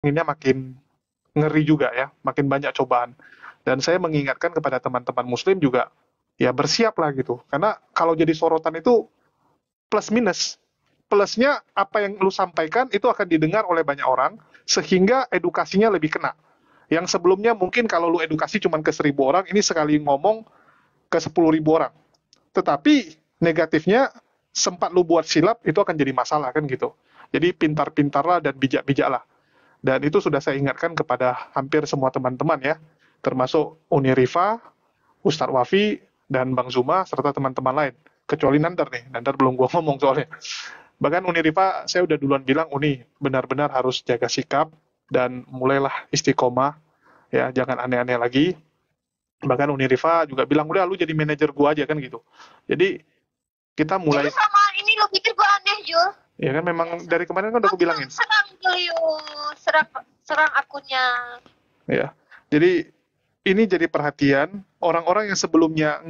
ini makin ngeri juga ya, makin banyak cobaan. Dan saya mengingatkan kepada teman-teman muslim juga, ya bersiaplah gitu. Karena kalau jadi sorotan itu plus minus. Plusnya apa yang lu sampaikan itu akan didengar oleh banyak orang, sehingga edukasinya lebih kena. Yang sebelumnya mungkin kalau lu edukasi cuma ke 1.000 orang, ini sekali ngomong ke 10.000 orang. Tetapi negatifnya sempat lu buat silap itu akan jadi masalah kan gitu. Jadi pintar-pintarlah dan bijak-bijaklah. Dan itu sudah saya ingatkan kepada hampir semua teman-teman ya, termasuk Unirifa, Ustadz Wafi, dan Bang Zuma, serta teman-teman lain. Kecuali Nandar nih, Nandar belum gua ngomong soalnya. Bahkan Unirifa, saya udah duluan bilang, Uni, benar-benar harus jaga sikap, dan mulailah istiqomah, ya jangan aneh-aneh lagi. Bahkan Unirifa juga bilang, udah lu jadi manajer gua aja kan gitu. Jadi kita mulai. Jadi sama ini lo pikir gue aneh, Jul? Ya kan memang dari kemarin kan udah aku bilangin. Serang Julius, serang akunnya. Ya, jadi ini jadi perhatian orang-orang yang sebelumnya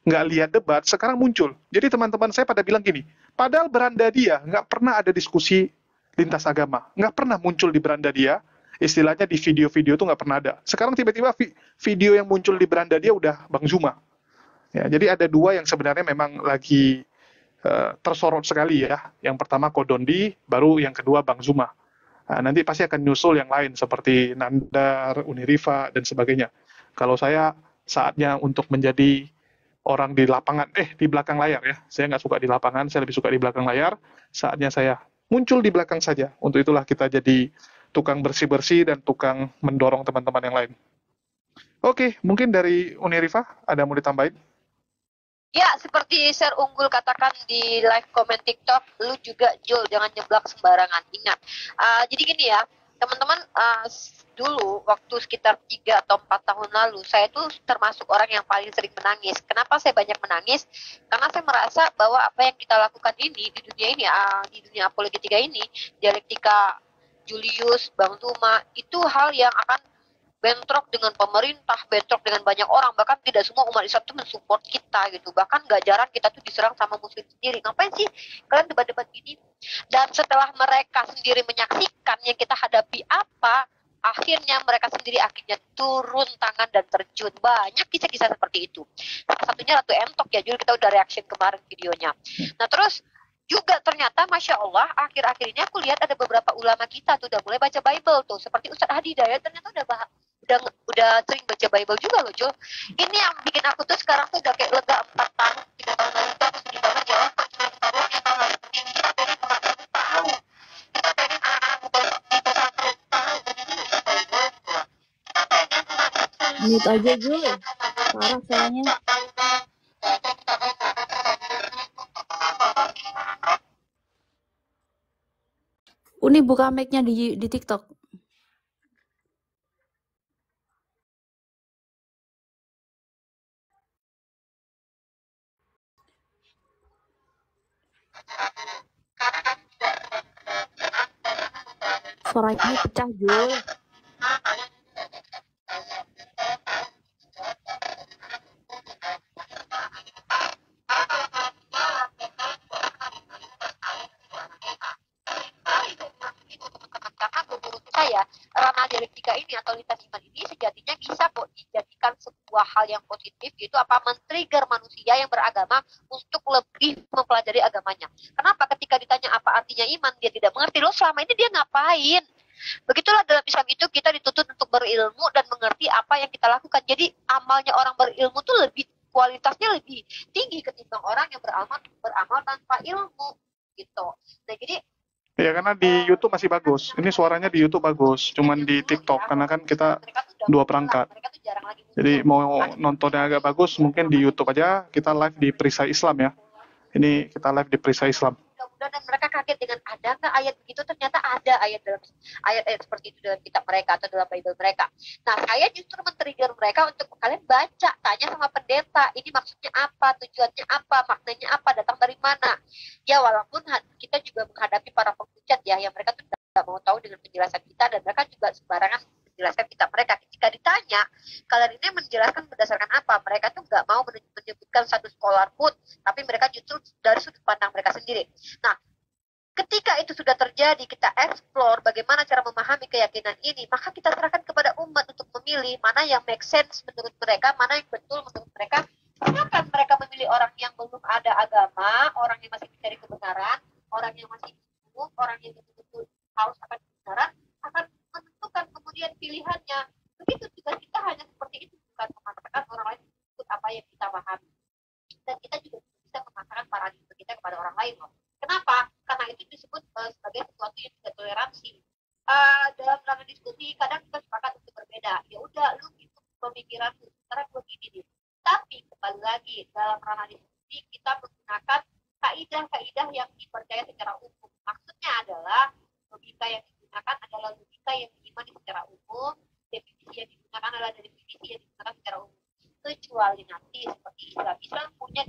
nggak lihat debat sekarang muncul. Jadi teman-teman saya pada bilang gini, padahal beranda dia nggak pernah ada diskusi lintas agama, nggak pernah muncul di beranda dia. Istilahnya di video-video tuh nggak pernah ada. Sekarang tiba-tiba video yang muncul di beranda dia udah Bang Zuma. Ya, jadi ada dua yang sebenarnya memang lagi tersorot sekali ya. Yang pertama Kodondi, baru yang kedua Bang Zuma. Nah, nanti pasti akan nyusul yang lain seperti Nandar, Unirifa, dan sebagainya. Kalau saya saatnya untuk menjadi orang di lapangan, di belakang layar ya. Saya nggak suka di lapangan, saya lebih suka di belakang layar. Saatnya saya muncul di belakang saja. Untuk itulah kita jadi tukang bersih-bersih dan tukang mendorong teman-teman yang lain. Oke, mungkin dari Unirifa ada mau ditambahin? Ya, seperti Sir Unggul katakan di live comment TikTok, lu juga Jul, jangan nyeblak sembarangan. Ingat. Jadi gini ya, teman-teman, dulu waktu sekitar 3 atau 4 tahun lalu, saya tuh termasuk orang yang paling sering menangis. Kenapa saya banyak menangis? Karena saya merasa bahwa apa yang kita lakukan ini di dunia ini, di dunia apologetika ini, dialektika Julius, Bang Zuma, itu hal yang akan bentrok dengan pemerintah, bentrok dengan banyak orang, bahkan tidak semua umat Islam itu mensupport kita gitu. Bahkan gak jarang kita tuh diserang sama muslim sendiri. Ngapain sih kalian debat-debat gini? Dan setelah mereka sendiri menyaksikan yang kita hadapi apa, akhirnya mereka sendiri akhirnya turun tangan dan terjun. Banyak kisah-kisah seperti itu. Salah satunya Ratu Entok ya, Jul, kita udah reaction kemarin videonya. Nah terus juga ternyata Masya Allah akhir-akhir ini aku lihat ada beberapa ulama kita tuh udah mulai baca Bible tuh, seperti Ustadz Hadi Dayat ternyata udah sering baca Bible juga loh, Jo. Ini yang bikin aku tuh sekarang tuh udah kayak lega 4 tahun 3 tahun lalu tuh aku sedih banget ya. Mute aja Jul, parah soalnya. Uni buka mic-nya di TikTok. Suaranya pecah Jul. Karena menurut saya ranah dialektika ini atau lintas iman ini sejatinya bisa kok dijadikan sebuah hal yang positif, yaitu apa, men-trigger manusia yang beragama untuk lebih mempelajari agamanya. Kenapa ketika ditanya apa artinya iman dia tidak mengerti, loh selama ini dia ngapain? Begitulah dalam Islam itu kita dituntut untuk berilmu dan mengerti apa yang kita lakukan. Jadi amalnya orang berilmu tuh lebih kualitasnya lebih tinggi ketimbang orang yang beramal tanpa ilmu gitu. Nah jadi Ya karena di YouTube masih bagus. Ini suaranya di YouTube bagus, cuman di TikTok karena kan kita dua perangkat. Jadi mau nontonnya agak bagus mungkin di YouTube aja, kita live di Perisai Islam ya. Ini kita live di Perisai Islam. mudah-mudahan dan mereka kaget dengan ada nggak ayat begitu, ternyata ada ayat seperti itu dalam kitab mereka atau dalam Bible mereka. Nah saya justru men-trigger mereka untuk kalian baca, tanya sama pendeta ini maksudnya apa, tujuannya apa, maknanya apa, datang dari mana. Ya walaupun kita juga menghadapi para penghujat ya, yang mereka tuh tidak mau tahu dengan penjelasan kita, dan mereka juga sembarangan menjelaskan kitab mereka. Ketika ditanya kalian ini menjelaskan berdasarkan apa, mereka tuh nggak mau menyebutkan satu scholar pun, tapi mereka justru dari sudut pandang mereka sendiri. Nah ketika itu sudah terjadi, kita explore bagaimana cara memahami keyakinan ini, maka kita serahkan kepada umat untuk memilih mana yang make sense menurut mereka, mana yang betul menurut mereka. Silakan mereka memilih orang yang belum ada agama, orang yang masih mencari kebenaran, orang yang masih bingung, orang yang betul-betul haus akan kebenaran, akan menentukan kemudian pilihannya. Begitu juga kita hanya seperti itu, bukan memaksakan orang lain ikut apa yang kita pahami. Dan kita juga bisa memaksakan paradigma kita kepada orang lain loh. Kenapa? Karena itu disebut sebagai sesuatu yang tidak toleransi. Dalam ranah diskusi kadang kita sepakat untuk berbeda. Ya udah, lu itu pemikiran lu, sekarang gue gini nih. Tapi kembali lagi dalam ranah diskusi kita menggunakan kaidah-kaidah yang dipercaya secara umum. Maksudnya adalah logika yang digunakan adalah logika yang diimani secara umum, definisi yang digunakan adalah definisi yang digunakan secara umum. Kecuali nanti seperti Islam punya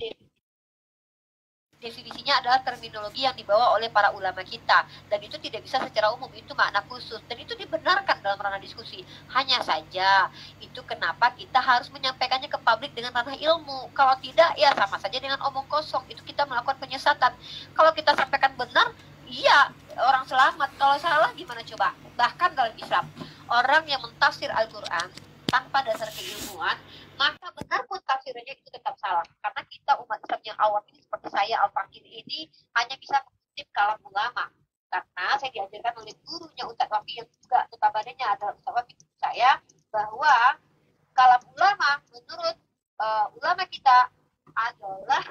definisinya adalah terminologi yang dibawa oleh para ulama kita, dan itu tidak bisa secara umum, itu makna khusus, dan itu dibenarkan dalam ranah diskusi. Hanya saja itu kenapa kita harus menyampaikannya ke publik dengan ranah ilmu. Kalau tidak, ya sama saja dengan omong kosong, itu kita melakukan penyesatan. Kalau kita sampaikan benar, iya orang selamat. Kalau salah gimana coba? Bahkan dalam Islam, orang yang mentafsir Al-Quran tanpa dasar keilmuan, maka benar pun tafsirnya itu tetap salah. Karena kita umat Islam yang awam ini seperti saya Al-Fakir ini hanya bisa mengutip kalam ulama. Karena saya diajarkan oleh gurunya Ustaz Wafi yang juga notabene-nya adalah Ustaz Wafi saya, bahwa kalam ulama menurut ulama kita adalah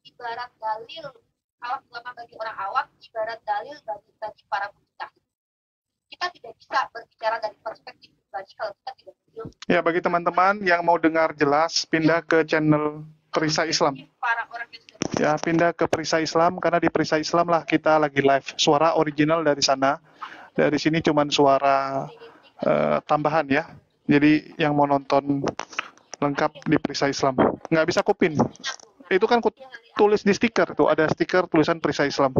ibarat dalil. Kalam ulama bagi orang awam ibarat dalil bagi para mujtahid. Kita tidak bisa berbicara dari perspektif pribadi kalau kita tidak berilmu. Ya, bagi teman-teman yang mau dengar jelas, pindah ke channel Perisai Islam. Para orang yang sudah Ya, pindah ke Perisai Islam, karena di Perisai Islam lah kita lagi live. Suara original dari sana. Dari sini cuman suara tambahan ya. Jadi yang mau nonton lengkap di Perisai Islam. Nggak bisa kupin. Itu kan tulis di stiker tuh, ada stiker tulisan Perisai Islam.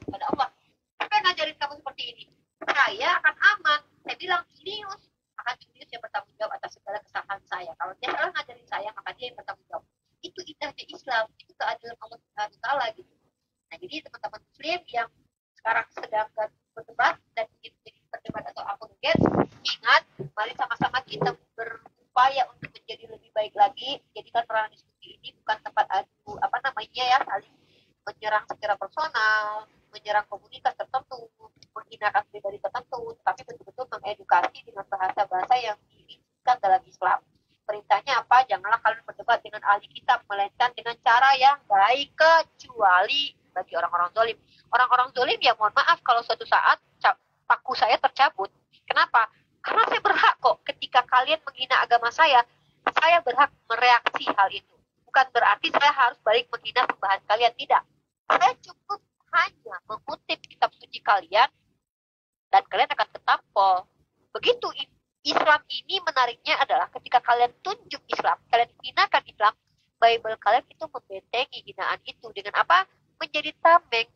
kepada Allah. Siapa yang ngajarin kamu seperti ini? Saya akan aman. Saya bilang Julius akan Julius yang bertanggung jawab atas segala kesalahan saya. Kalau dia salah ngajarin saya, maka dia yang bertanggung jawab. Itu indahnya Islam, itu keadilan Allah Subhanahu wa taala gitu. Nah, jadi teman-teman muslim yang sekarang sedang berdebat dan ingin menjadi berdebat atau apologet, ingat, mari sama-sama kita berupaya untuk menjadi lebih baik lagi. Jadikan ranah diskusi ini bukan tempat adu saling menyerang secara personal, menyerang komunitas tertentu, menghinakan pribadi tertentu, tapi betul-betul mengedukasi dengan bahasa-bahasa yang diizinkan dalam Islam. Perintahnya apa? Janganlah kalian berdebat dengan ahli kitab, melainkan dengan cara yang baik, kecuali bagi orang-orang zalim. Orang-orang zalim ya mohon maaf kalau suatu saat paku saya tercabut. Kenapa? Karena saya berhak kok ketika kalian menghina agama saya berhak mereaksi hal itu. Bukan berarti saya harus balik menghina sembahan kalian, tidak. Saya cukup hanya mengutip kitab suci kalian dan kalian akan ketampol. Begitu Islam ini menariknya adalah ketika kalian tunjuk Islam, kalian hinakan Islam, Bible kalian itu membentengi hinaan itu dengan apa? Menjadi tameng,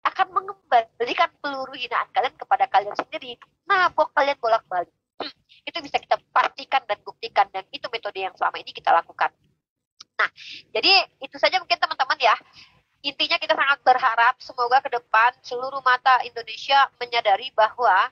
akan mengembalikan peluru hinaan kalian kepada kalian sendiri. Nabok kalian bolak-balik. Itu bisa kita pastikan dan buktikan, dan itu metode yang selama ini kita lakukan. Nah, jadi itu saja mungkin teman-teman ya. Intinya kita sangat berharap semoga ke depan seluruh mata Indonesia menyadari bahwa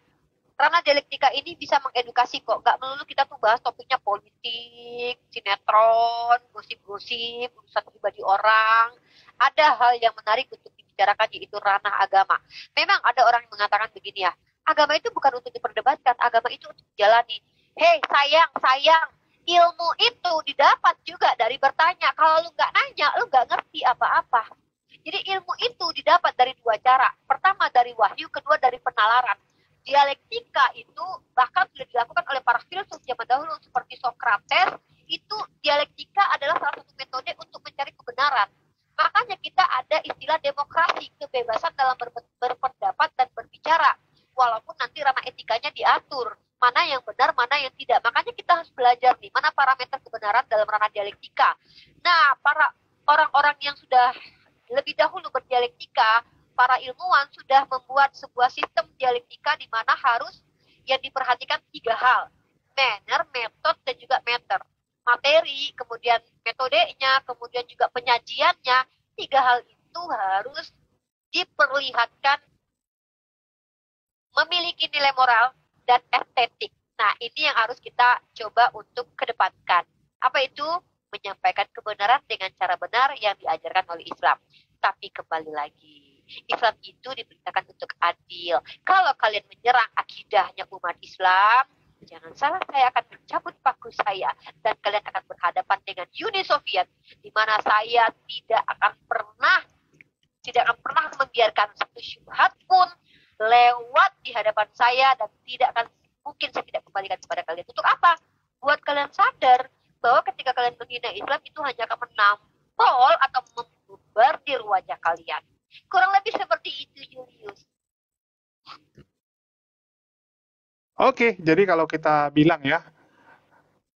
ranah dialektika ini bisa mengedukasi kok. Gak melulu kita tuh bahas topiknya politik, sinetron, gosip-gosip, urusan pribadi orang. Ada hal yang menarik untuk dibicarakan, yaitu ranah agama. Memang ada orang yang mengatakan begini ya, agama itu bukan untuk diperdebatkan, agama itu untuk dijalani. Hei sayang, ilmu itu didapat juga dari bertanya. Kalau lu nggak nanya, lu nggak ngerti apa-apa. Jadi ilmu itu didapat dari dua cara. Pertama dari wahyu, kedua dari penalaran. Dialektika itu bahkan sudah dilakukan oleh para filsuf zaman dahulu seperti Socrates. Itu dialektika adalah salah satu metode untuk mencari kebenaran. Makanya kita ada istilah demokrasi, kebebasan dalam berpendapat dan berbicara. Walaupun nanti ranah etikanya diatur. Mana yang benar, mana yang tidak. Makanya kita harus belajar nih, mana parameter kebenaran dalam ranah dialektika. Nah, para orang-orang yang sudah lebih dahulu berdialektika, para ilmuwan sudah membuat sebuah sistem dialektika di mana harus yang diperhatikan tiga hal. Manner, metode, dan juga meter. Materi, kemudian metodenya, kemudian juga penyajiannya. Tiga hal itu harus diperlihatkan memiliki nilai moral dan estetik. Nah, ini yang harus kita coba untuk kedepankan. Apa itu? Menyampaikan kebenaran dengan cara benar yang diajarkan oleh Islam. Tapi kembali lagi, Islam itu diperintahkan untuk adil. Kalau kalian menyerang akidahnya umat Islam, jangan salah, saya akan mencabut paku saya dan kalian akan berhadapan dengan Uni Soviet, di mana saya tidak akan pernah membiarkan satu syubhat pun lewat di hadapan saya, dan tidak akan mungkin saya tidak kembalikan kepada kalian. Untuk apa? Buat kalian sadar bahwa ketika kalian menghina Islam itu hanya akan menampol atau membardir wajah kalian. Kurang lebih seperti itu, Julius. Oke, jadi kalau kita bilang ya,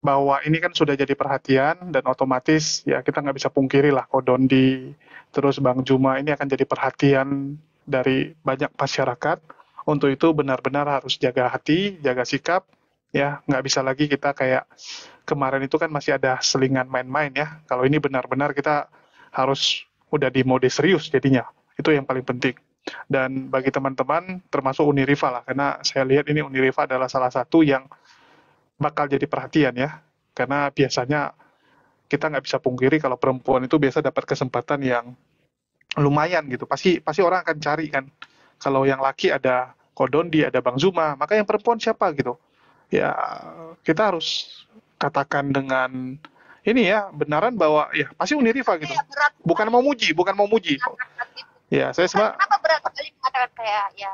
bahwa ini kan sudah jadi perhatian dan otomatis ya kita nggak bisa pungkiri lah Kodondi, terus Bang Juma ini akan jadi perhatian dari banyak masyarakat. Untuk itu benar-benar harus jaga hati, jaga sikap, ya nggak bisa lagi kita kayak kemarin itu kan masih ada selingan main-main ya. Kalau ini benar-benar kita harus udah di mode serius jadinya, itu yang paling penting. Dan bagi teman-teman termasuk Uniriva lah, karena saya lihat ini Uniriva adalah salah satu yang bakal jadi perhatian ya, karena biasanya kita nggak bisa pungkiri kalau perempuan itu biasa dapat kesempatan yang lumayan gitu, pasti orang akan cari kan. Kalau yang laki ada Kodondi, ada Bang Zuma, maka yang perempuan siapa gitu ya. Kita harus katakan dengan ini ya, benaran bahwa ya pasti Uniriva gitu, bukan mau muji ya. Saya semua kenapa berat sekali mengatakan kayak ya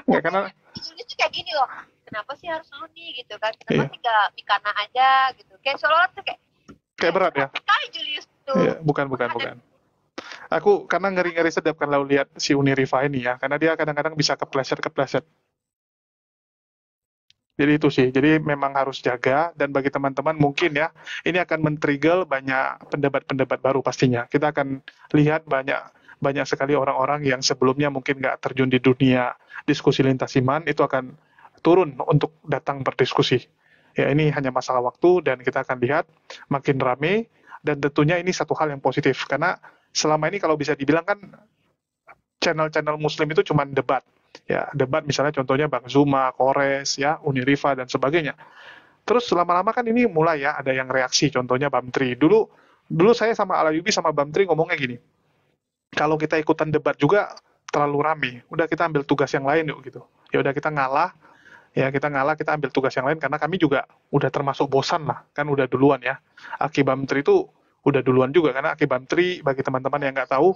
nggak, karena Julius tuh kayak gini loh, kenapa sih harus lu nih gitu kan, kenapa sih gak Mikana aja gitu, kayak seolah-olah tuh kayak berat ya. Sekali Julius tuh. Ya, bukan. Aku karena ngeri-ngeri sedap kalau lihat si Uniriva ini ya, karena dia kadang-kadang bisa kepleset. Jadi itu sih, jadi memang harus jaga. Dan bagi teman-teman mungkin ya, ini akan men-trigger banyak pendapat-pendapat baru pastinya. Kita akan lihat banyak sekali orang-orang yang sebelumnya mungkin nggak terjun di dunia diskusi lintas iman, itu akan turun untuk datang berdiskusi. Ya, ini hanya masalah waktu dan kita akan lihat makin rame, dan tentunya ini satu hal yang positif karena selama ini kalau bisa dibilang kan channel-channel muslim itu cuma debat. Ya, debat misalnya contohnya Bang Zuma, Kores, ya, Uniriva dan sebagainya. Terus lama-lama kan ini mulai ya ada yang reaksi, contohnya Bamtri. Dulu saya sama Alayubi sama Bamtri ngomongnya gini. Kalau kita ikutan debat juga terlalu rame, udah kita ambil tugas yang lain yuk gitu. Ya udah kita ngalah, kita ambil tugas yang lain karena kami juga udah termasuk bosan lah, kan udah duluan ya. Aki Bamtri itu udah duluan juga karena Aki Bamtri bagi teman-teman yang nggak tahu,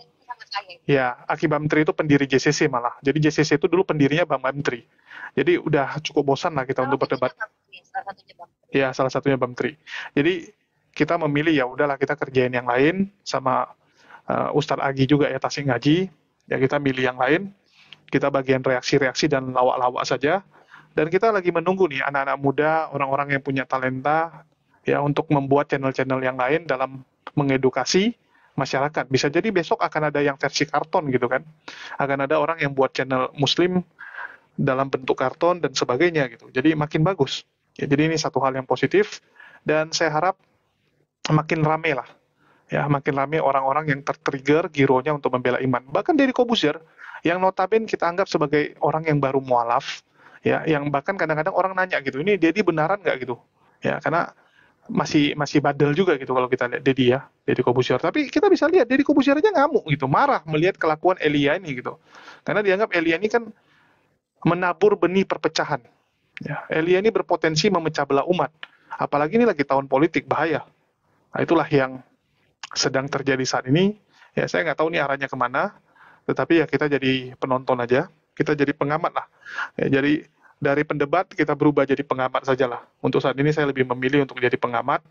ya Aki Bamtri itu pendiri JCC malah. Jadi JCC itu dulu pendirinya Bang Bamtri. Jadi udah cukup bosan lah kita untuk berdebat. Ya, salah satunya Bamtri. Jadi kita memilih ya udahlah kita kerjain yang lain sama Ustadz Agi juga ya, Tasik Ngaji. Ya kita milih yang lain. Kita bagian reaksi-reaksi dan lawak-lawak saja. Dan kita lagi menunggu nih anak-anak muda, orang-orang yang punya talenta ya untuk membuat channel-channel yang lain dalam mengedukasi masyarakat. Bisa jadi besok akan ada yang versi karton gitu kan. Akan ada orang yang buat channel muslim dalam bentuk karton dan sebagainya gitu. Jadi makin bagus. Ya, jadi ini satu hal yang positif dan saya harap makin rame lah. Ya, makin rame orang-orang yang tertrigger gironya untuk membela iman. Bahkan Deddy Kobuzier yang notabene kita anggap sebagai orang yang baru mualaf, ya, yang bahkan kadang-kadang orang nanya gitu, ini Deddy benaran nggak gitu? Ya, karena masih bandel juga gitu kalau kita lihat Deddy Kobuzier. Tapi kita bisa lihat Deddy Kobuzier aja ngamuk gitu, marah melihat kelakuan Elia ini gitu. Karena dianggap Elia ini kan menabur benih perpecahan. Ya, Elia ini berpotensi memecah belah umat. Apalagi ini lagi tahun politik, bahaya. Nah, itulah yang sedang terjadi saat ini. Ya, saya nggak tahu nih arahnya kemana, tetapi ya kita jadi penonton aja, kita jadi pengamat lah. Ya, jadi dari pendebat kita berubah jadi pengamat sajalah. Untuk saat ini saya lebih memilih untuk jadi pengamat,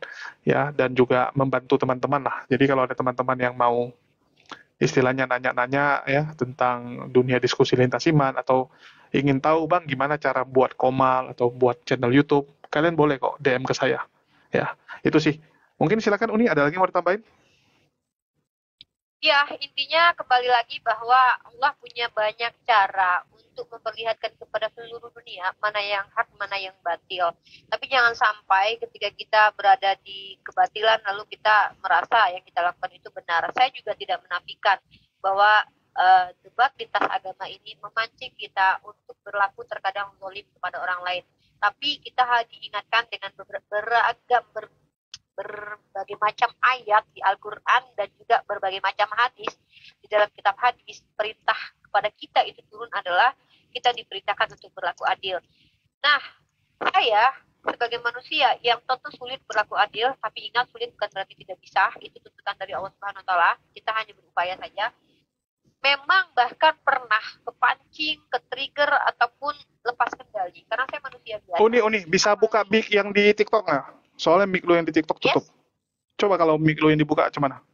ya, dan juga membantu teman-teman lah. Jadi kalau ada teman-teman yang mau istilahnya nanya-nanya ya tentang dunia diskusi lintas iman atau ingin tahu Bang gimana cara buat komal atau buat channel YouTube, kalian boleh kok DM ke saya. Ya, itu sih. Mungkin silakan Uni, ada lagi yang mau ditambahin? Ya, intinya kembali lagi bahwa Allah punya banyak cara untuk memperlihatkan kepada seluruh dunia mana yang hak, mana yang batil. Tapi jangan sampai ketika kita berada di kebatilan lalu kita merasa yang kita lakukan itu benar. Saya juga tidak menafikan bahwa debat lintas agama ini memancing kita untuk berlaku terkadang zalim kepada orang lain. Tapi kita diingatkan dengan berbagai macam ayat di Al-Quran dan juga berbagai macam hadis di dalam kitab hadis. Perintah kepada kita itu turun adalah kita diperintahkan untuk berlaku adil. Nah, saya sebagai manusia yang tentu sulit berlaku adil, tapi ingat sulit bukan berarti tidak bisa. Itu tuntutan dari Allah Subhanahu Wa Taala. Kita hanya berupaya saja. Memang bahkan pernah kepancing, ke-trigger ataupun lepas kendali. Karena saya manusia biasa. Uni, bisa buka mic yang di TikTok nggak? Soalnya mic lu yang di TikTok tutup. Yes. Coba kalau mic lu yang dibuka gimana?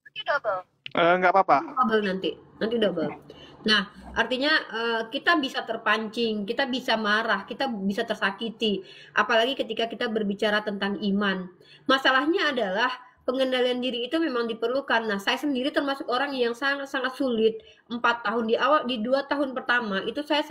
Nanti double. Nggak apa-apa. Double nanti double. Nah, artinya kita bisa terpancing, kita bisa marah, kita bisa tersakiti. Apalagi ketika kita berbicara tentang iman. Masalahnya adalah pengendalian diri itu memang diperlukan. Nah, saya sendiri termasuk orang yang sangat-sangat sulit. 4 tahun di 2 tahun pertama itu saya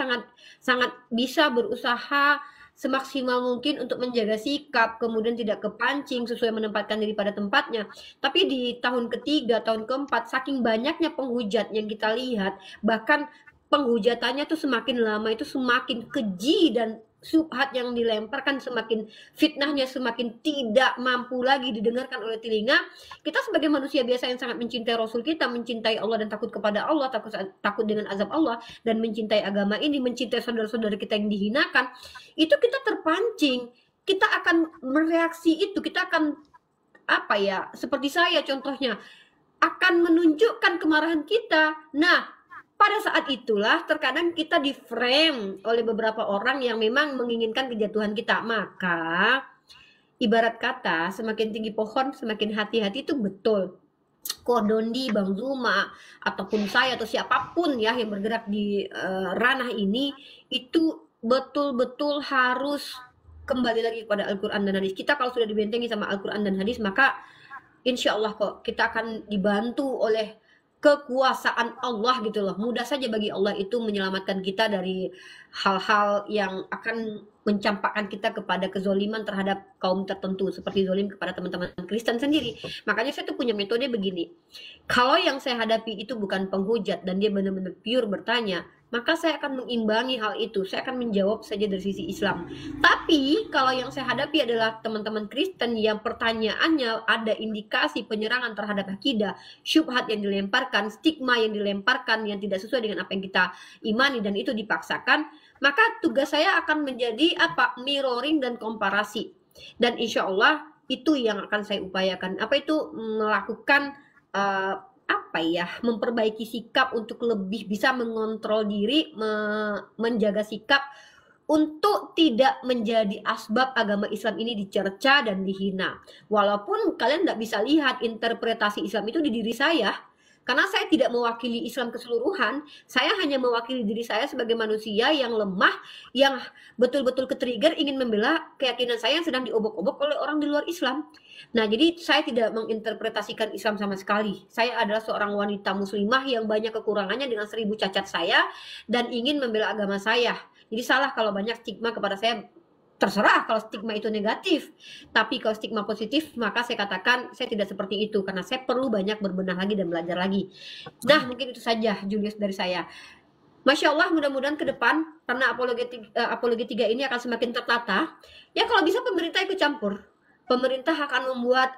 sangat bisa berusaha semaksimal mungkin untuk menjaga sikap, kemudian tidak kepancing, sesuai menempatkan diri pada tempatnya. Tapi di tahun ketiga, tahun keempat, saking banyaknya penghujat yang kita lihat, bahkan penghujatannya tuh semakin lama itu semakin keji dan subhat yang dilemparkan semakin fitnahnya semakin tidak mampu lagi didengarkan oleh telinga. Kita sebagai manusia biasa yang sangat mencintai Rasul kita, mencintai Allah dan takut kepada Allah, takut dengan azab Allah, dan mencintai agama ini, mencintai saudara-saudara kita yang dihinakan, itu kita terpancing, kita akan mereaksi itu, kita akan seperti saya contohnya, akan menunjukkan kemarahan kita. Nah, pada saat itulah terkadang kita di-frame oleh beberapa orang yang memang menginginkan kejatuhan kita. Maka ibarat kata semakin tinggi pohon semakin hati-hati itu betul. Kodondi, Bang Zuma, ataupun saya atau siapapun ya yang bergerak di ranah ini itu betul-betul harus kembali lagi kepada Al-Quran dan hadis. Kita kalau sudah dibentengi sama Al-Quran dan hadis, maka insya Allah kok kita akan dibantu oleh kekuasaan Allah gitu loh. Mudah saja bagi Allah itu menyelamatkan kita dari hal-hal yang akan mencampakkan kita kepada kezoliman terhadap kaum tertentu, seperti zolim kepada teman-teman Kristen sendiri. Makanya saya tuh punya metode begini. Kalau yang saya hadapi itu bukan penghujat dan dia benar-benar pure bertanya, maka saya akan mengimbangi hal itu. Saya akan menjawab saja dari sisi Islam. Tapi kalau yang saya hadapi adalah teman-teman Kristen yang pertanyaannya ada indikasi penyerangan terhadap akidah, syubhat yang dilemparkan, stigma yang dilemparkan yang tidak sesuai dengan apa yang kita imani dan itu dipaksakan, maka tugas saya akan menjadi mirroring dan komparasi. Dan insya Allah itu yang akan saya upayakan. Apa itu? Melakukan memperbaiki sikap untuk lebih bisa mengontrol diri, menjaga sikap untuk tidak menjadi asbab agama Islam ini dicerca dan dihina. Walaupun kalian nggak bisa lihat interpretasi Islam itu di diri saya, karena saya tidak mewakili Islam keseluruhan, saya hanya mewakili diri saya sebagai manusia yang lemah, yang betul-betul ke-trigger ingin membela keyakinan saya yang sedang diobok-obok oleh orang di luar Islam. Nah, jadi saya tidak menginterpretasikan Islam sama sekali. Saya adalah seorang wanita muslimah yang banyak kekurangannya dengan 1000 cacat saya dan ingin membela agama saya. Jadi salah kalau banyak stigma kepada saya. Terserah kalau stigma itu negatif, tapi kalau stigma positif maka saya katakan saya tidak seperti itu karena saya perlu banyak berbenah lagi dan belajar lagi. Nah, mungkin itu saja Julius dari saya. Masya Allah, mudah-mudahan ke depan karena apologi 3 ini akan semakin tertata. Ya kalau bisa pemerintah ikut campur. Pemerintah akan membuat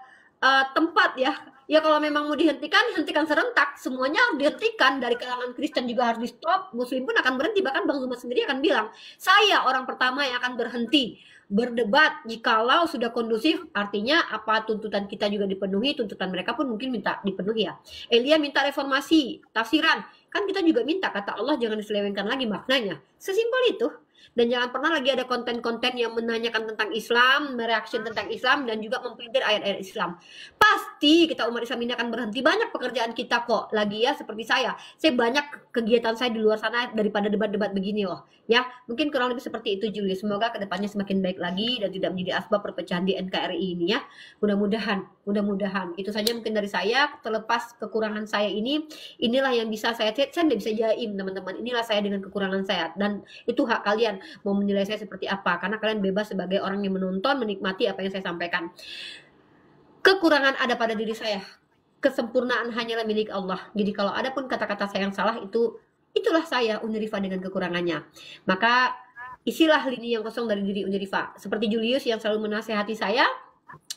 tempat ya kalau memang mau dihentikan, hentikan serentak, semuanya harus dihentikan. Dari kalangan Kristen juga harus di stop, Muslim pun akan berhenti. Bahkan Bang Zuma sendiri akan bilang, saya orang pertama yang akan berhenti berdebat jikalau sudah kondusif. Artinya apa, tuntutan kita juga dipenuhi, tuntutan mereka pun mungkin minta dipenuhi ya. Elia minta reformasi, tafsiran, kan kita juga minta, kata Allah jangan diselewengkan lagi maknanya. Sesimpel itu. Dan jangan pernah lagi ada konten-konten yang menanyakan tentang Islam, mereaction tentang Islam, dan juga memprintir ayat-ayat Islam. Pasti kita umat Islam ini akan berhenti. Banyak pekerjaan kita kok. Lagi ya seperti saya banyak kegiatan saya di luar sana daripada debat-debat begini loh. Ya, mungkin kurang lebih seperti itu Julius. Semoga kedepannya semakin baik lagi dan tidak menjadi asbab perpecahan di NKRI ini ya. Mudah-mudahan. Itu saja mungkin dari saya. Terlepas kekurangan saya ini, inilah yang bisa saya tidak bisa jaim teman-teman. Inilah saya dengan kekurangan saya. Dan itu hak kalian mau menilai saya seperti apa, karena kalian bebas sebagai orang yang menonton, menikmati apa yang saya sampaikan. Kekurangan ada pada diri saya, kesempurnaan hanyalah milik Allah. Jadi kalau ada pun kata-kata saya yang salah, itulah saya, Unirifa dengan kekurangannya. Maka isilah lini yang kosong dari diri Unirifa. Seperti Julius yang selalu menasehati saya,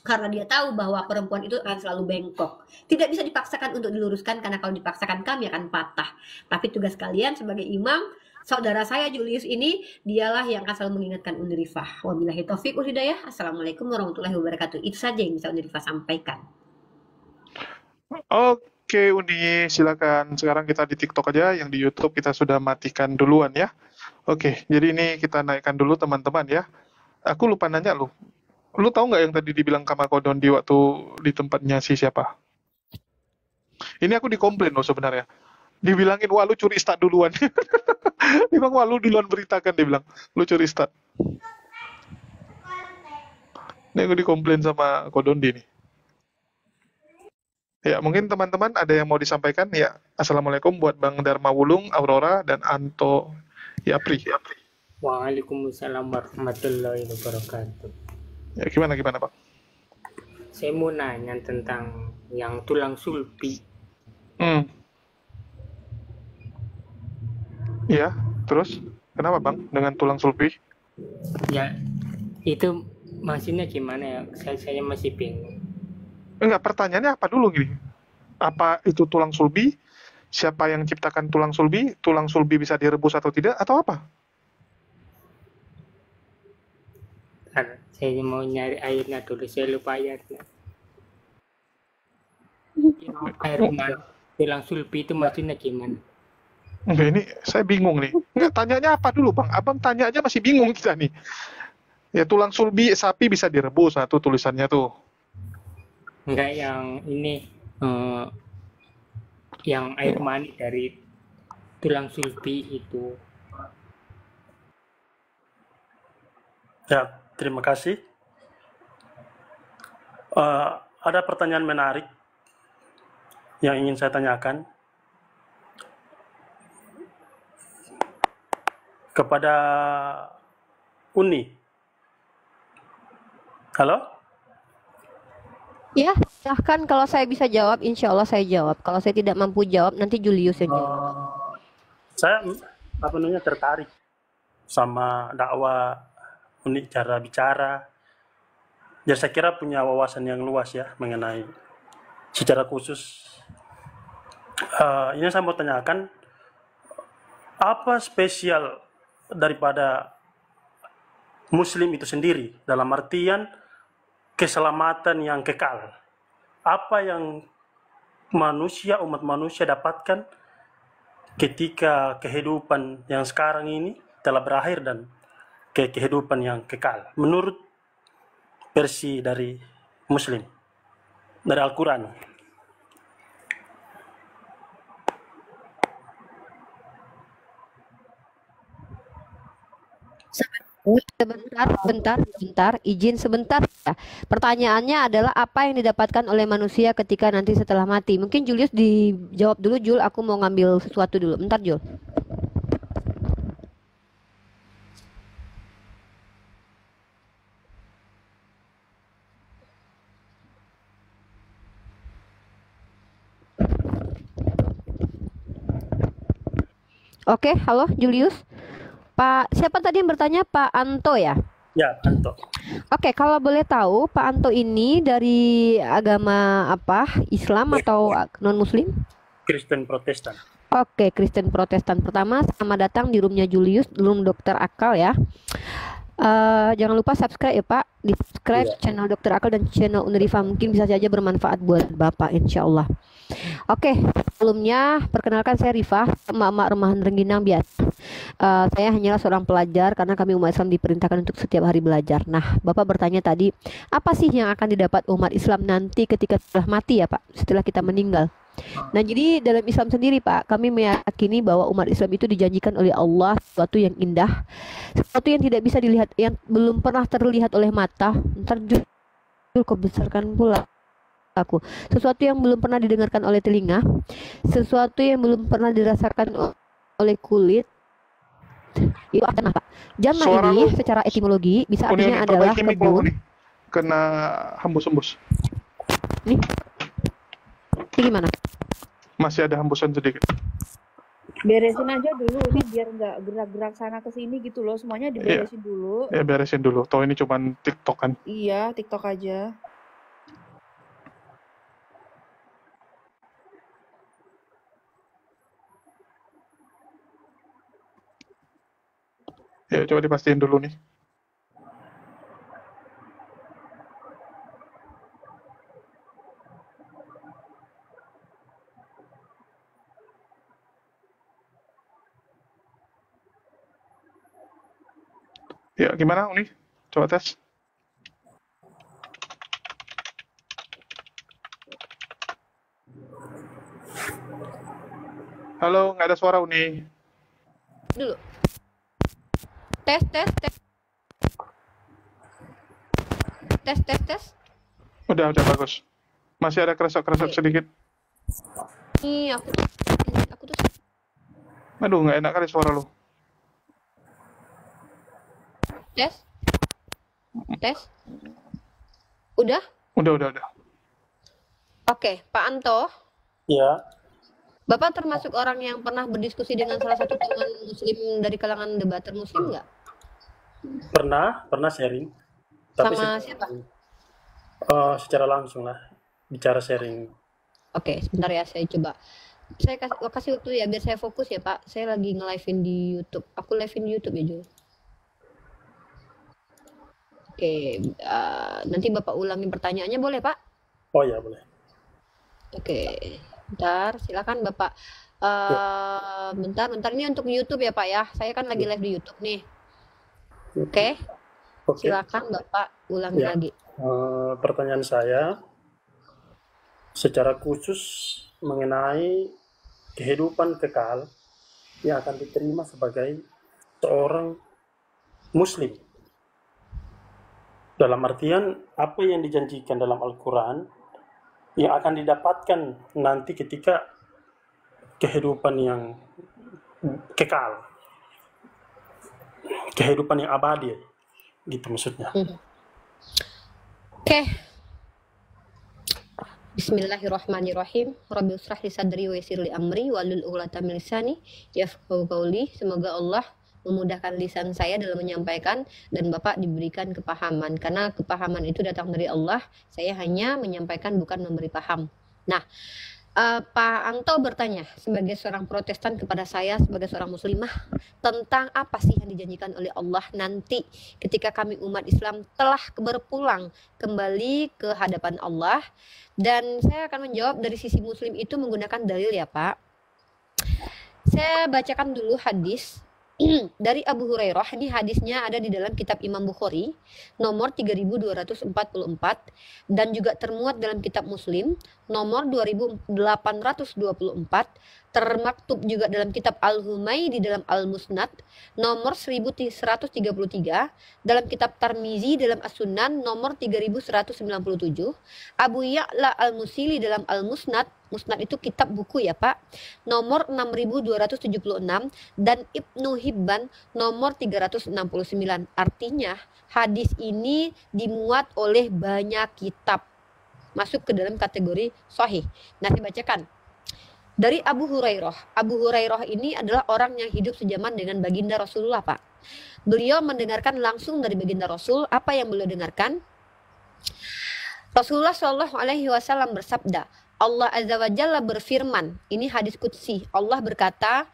karena dia tahu bahwa perempuan itu akan selalu bengkok. Tidak bisa dipaksakan untuk diluruskan, karena kalau dipaksakan kami akan patah. Tapi tugas kalian sebagai imam, saudara saya Julius ini, dialah yang akan selalu mengingatkan Unirifah. Wabillahi taufiq wal hidayah. Assalamualaikum warahmatullahi wabarakatuh. Itu saja yang bisa Unirifah sampaikan. Oke, Uni, silakan. Sekarang kita di TikTok aja, yang di YouTube kita sudah matikan duluan ya. Oke, jadi ini kita naikkan dulu teman-teman ya. Aku lupa nanya lu. Lu tahu nggak yang tadi dibilang Kama Kodon di waktu di tempatnya si siapa? Ini aku dikomplain loh sebenarnya. Dibilangin, wah lu curi start duluan. Dia bilang, wah lu duluan beritakan, dia bilang. Lu curi start. Ini aku dikomplain sama Kodondi nih. Ya, mungkin teman-teman ada yang mau disampaikan? Ya, Assalamualaikum buat Bang Dharma Wulung, Aurora, dan Anto Yapri. Waalaikumsalam warahmatullahi wabarakatuh. Ya, gimana Pak? Saya mau nanya tentang yang tulang sulpi. Iya, terus kenapa Bang dengan tulang sulpi? Ya, itu maksudnya gimana ya? Saya masih bingung. Enggak, pertanyaannya apa dulu gini? Apa itu tulang sulbi? Siapa yang ciptakan tulang sulbi? Tulang sulbi bisa direbus atau tidak? Atau apa? Saya mau nyari ayatnya dulu, saya lupa ayatnya. Air mana? Tulang sulbi itu maksudnya gimana? Enggak, ini saya bingung nih. Enggak, tanyanya apa dulu Bang? Abang tanya aja masih bingung kita nih. Ya, tulang sulbi sapi bisa direbus, nah tuh tulisannya tuh. Enggak, yang ini yang air mani dari tulang sulbi itu. Ya, terima kasih. Ada pertanyaan menarik yang ingin saya tanyakan kepada Uni. Halo? Ya, silahkan. Kalau saya bisa jawab, insya Allah saya jawab. Kalau saya tidak mampu jawab, nanti Julius yang jawab. Saya tertarik sama dakwah Uni, cara bicara. Jadi saya kira punya wawasan yang luas ya mengenai secara khusus. Ini saya mau tanyakan, apa spesial daripada Muslim itu sendiri dalam artian keselamatan yang kekal? Apa yang umat manusia dapatkan ketika kehidupan yang sekarang ini telah berakhir dan kehidupan yang kekal menurut versi dari Muslim, dari Al-Quran? Sebentar, izin sebentar ya. Pertanyaannya adalah apa yang didapatkan oleh manusia ketika nanti setelah mati. Mungkin Julius dijawab dulu, Jul. Aku mau ngambil sesuatu dulu. Bentar, Jul. Oke, halo Julius. Pak, siapa tadi yang bertanya? Pak Anto ya? Ya, Anto. Oke, kalau boleh tahu, Pak Anto ini dari agama apa? Islam atau non-Muslim? Kristen Protestan. Oke, Kristen Protestan. Pertama, selamat datang di roomnya Julius, room Dokter Akal ya. Jangan lupa subscribe ya Pak. Di subscribe channel Dokter Akal dan channel Unirifa. Mungkin bisa saja bermanfaat buat Bapak, insya Allah. Oke, sebelumnya perkenalkan saya Rifah, emak-emak remahan Rengginang biasa. Saya hanyalah seorang pelajar karena kami umat Islam diperintahkan untuk setiap hari belajar. Nah, Bapak bertanya tadi, apa sih yang akan didapat umat Islam nanti ketika setelah mati ya Pak, setelah kita meninggal? Nah, jadi dalam Islam sendiri Pak, kami meyakini bahwa umat Islam itu dijanjikan oleh Allah sesuatu yang indah, sesuatu yang tidak bisa dilihat, yang belum pernah terlihat oleh mata. Ntar kau besarkan pula aku. Sesuatu yang belum pernah didengarkan oleh telinga, sesuatu yang belum pernah dirasakan oleh kulit. Itu apa Pak? Jannah ini secara etimologi bisa artinya adalah kebun. Kena hembus-hembus. Nih. Ini gimana? Masih ada hembusan sedikit. Beresin aja dulu ini biar nggak gerak-gerak sana ke sini gitu loh. Semuanya Iya, diberesin dulu. ya beresin dulu. Toh ini cuman TikTok kan. Iya, TikTok aja. Ya coba dipastiin dulu nih. Ya gimana Uni? Coba tes. Halo, nggak ada suara Uni. Dulu. Tes. Udah bagus. Masih ada keresek-keresek Oke. sedikit. Nih, aku tuh Aduh, nggak enak kali suara lu. tes. Udah? Udah. Oke, Pak Anto, Ya, Bapak termasuk orang yang pernah berdiskusi dengan salah satu teman muslim dari kalangan debater muslim nggak? pernah sharing. Tapi Sama siapa? secara langsung lah, bicara sharing. Oke, sebentar ya, saya coba. Saya kasih waktu ya, biar saya fokus ya Pak. Saya lagi nge-live-in di YouTube. Aku live-in di YouTube ya, Jul. Oke, nanti Bapak ulangin pertanyaannya boleh Pak? Oh ya, boleh. Oke, bentar, silakan Bapak. Ya, Bentar, ini untuk YouTube ya Pak ya. Saya kan lagi live di YouTube nih. Oke, oke. silakan Bapak ulangi Ya, lagi. pertanyaan saya secara khusus mengenai kehidupan kekal yang akan diterima sebagai seorang muslim. Dalam artian apa yang dijanjikan dalam Al-Quran yang akan didapatkan nanti ketika kehidupan yang kekal, kehidupan yang abadi, gitu maksudnya. Oke, Bismillahirrahmanirrahim. Rabbi usrah li sadri wa yassir li amri wahlul 'uqdatam min lisani yafqahu qawli. Semoga Allah memudahkan lisan saya dalam menyampaikan dan Bapak diberikan kepahaman, karena kepahaman itu datang dari Allah. Saya hanya menyampaikan, bukan memberi paham. Nah, Pak Anto bertanya sebagai seorang Protestan kepada saya sebagai seorang muslimah tentang apa sih yang dijanjikan oleh Allah nanti ketika kami umat Islam telah berpulang kembali ke hadapan Allah. Dan saya akan menjawab dari sisi muslim itu menggunakan dalil ya Pak. Saya bacakan dulu hadis dari Abu Hurairah. Ini hadisnya ada di dalam kitab Imam Bukhari nomor 3244 dan juga termuat dalam kitab Muslim nomor 2824, termaktub juga dalam kitab Al-Humaydi dalam Al-Musnad nomor 1133, dalam kitab Tirmizi dalam As-Sunan nomor 3197, Abu Ya'la Al-Musili dalam Al-Musnad, Musnad itu kitab buku ya Pak, nomor 6276, dan Ibnu Hibban nomor 369. Artinya hadis ini dimuat oleh banyak kitab, masuk ke dalam kategori sahih. Nah, saya bacakan dari Abu Hurairah. Abu Hurairah ini adalah orang yang hidup sejaman dengan baginda Rasulullah Pak. Beliau mendengarkan langsung dari baginda Rasul. Apa yang beliau dengarkan? Rasulullah Shallallahu Alaihi Wasallam bersabda, Allah Azza wa Jalla berfirman, ini hadis qudsi, Allah berkata,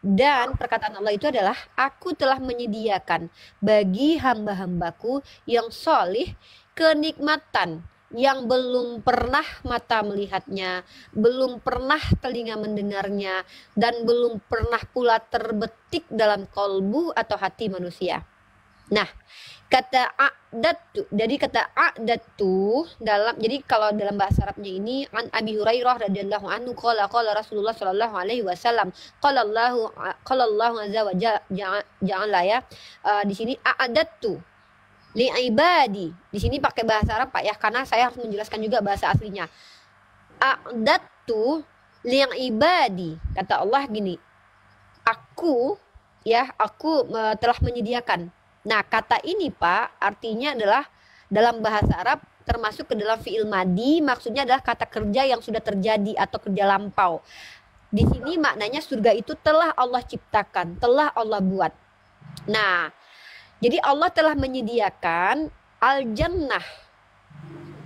dan perkataan Allah itu adalah, aku telah menyediakan bagi hamba-hambaku yang solih kenikmatan yang belum pernah mata melihatnya, belum pernah telinga mendengarnya, dan belum pernah pula terbetik dalam kolbu atau hati manusia. Nah, kata a'datu, jadi kata a'datu dalam, jadi kalau dalam bahasa Arabnya ini an Abi Hurairah radhiyallahu anhu qala Rasulullah sallallahu alaihi wasallam qala Allahu azza wa jalla ya. Di sini a'datu li ibadi. Di sini pakai bahasa Arab Pak ya, karena saya harus menjelaskan juga bahasa aslinya. A'datu li ibadi. Kata Allah gini, aku telah menyediakan. Nah, kata ini Pak artinya adalah dalam bahasa Arab termasuk ke dalam fi'il madi, maksudnya adalah kata kerja yang sudah terjadi atau kerja lampau. Di sini maknanya surga itu telah Allah ciptakan, telah Allah buat. Nah, jadi Allah telah menyediakan al-jannah.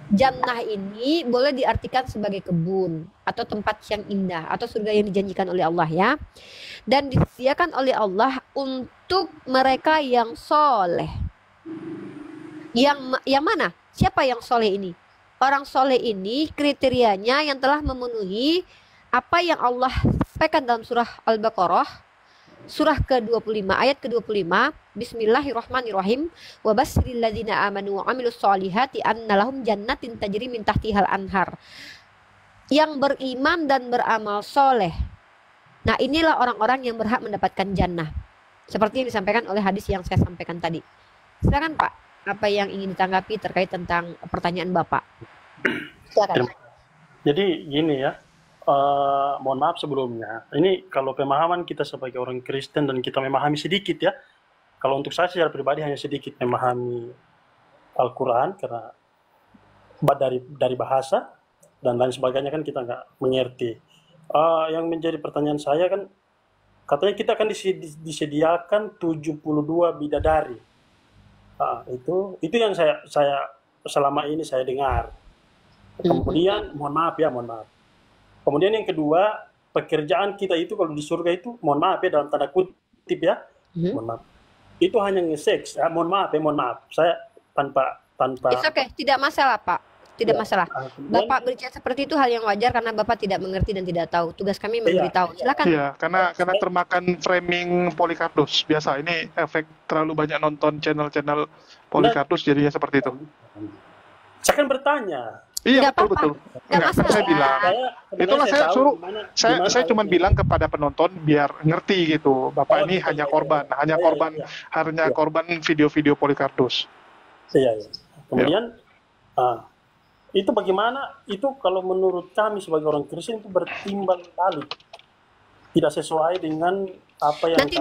Jannah ini boleh diartikan sebagai kebun atau tempat yang indah atau surga yang dijanjikan oleh Allah ya. Dan disediakan oleh Allah untuk mereka yang soleh. Yang mana? Siapa yang soleh ini? Orang soleh ini kriterianya yang telah memenuhi apa yang Allah sampaikan dalam surah Al-Baqarah, surah ke-25, ayat ke-25, Bismillahirrahmanirrahim, wa basyiril ladzina amanu wa amilus solihati anna lahum jannatin tajri min tahtihal anhar. Yang beriman dan beramal soleh. Nah, inilah orang-orang yang berhak mendapatkan jannah. Seperti yang disampaikan oleh hadis yang saya sampaikan tadi. Silakan Pak, apa yang ingin ditanggapi terkait tentang pertanyaan Bapak? Silakan. Jadi gini ya, mohon maaf sebelumnya. Ini kalau pemahaman kita sebagai orang Kristen dan kita memahami sedikit ya. Kalau untuk saya secara pribadi hanya sedikit memahami Al-Quran karena dari bahasa dan lain sebagainya kan kita nggak mengerti. Yang menjadi pertanyaan saya kan katanya kita akan disediakan 72 bidadari. Itu yang saya selama ini saya dengar. Kemudian mohon maaf. Kemudian yang kedua, pekerjaan kita itu kalau di surga itu, mohon maaf ya dalam tanda kutip ya, mohon maaf. Itu hanya nge-seks, mohon maaf. Saya tanpa It's okay, tidak masalah Pak, tidak ya, masalah. Bapak berbicara seperti itu hal yang wajar karena Bapak tidak mengerti dan tidak tahu. Tugas kami memberitahu. Silakan. Iya, karena termakan framing Polikarpus. Biasa ini efek terlalu banyak nonton channel-channel Polikarpus jadinya seperti itu. Saya kan bertanya. Iya, Nggak betul. apa-apa. Enggak, masalah. saya bilang. Itulah saya tahu suruh. gimana Saya cuma bilang kepada penonton biar ngerti gitu. Bapak ini hanya korban, hanya korban video-video Polikarpus. Iya. Kemudian itu bagaimana? Itu kalau menurut kami sebagai orang Kristen itu bertimbang balik, tidak sesuai dengan apa yang nanti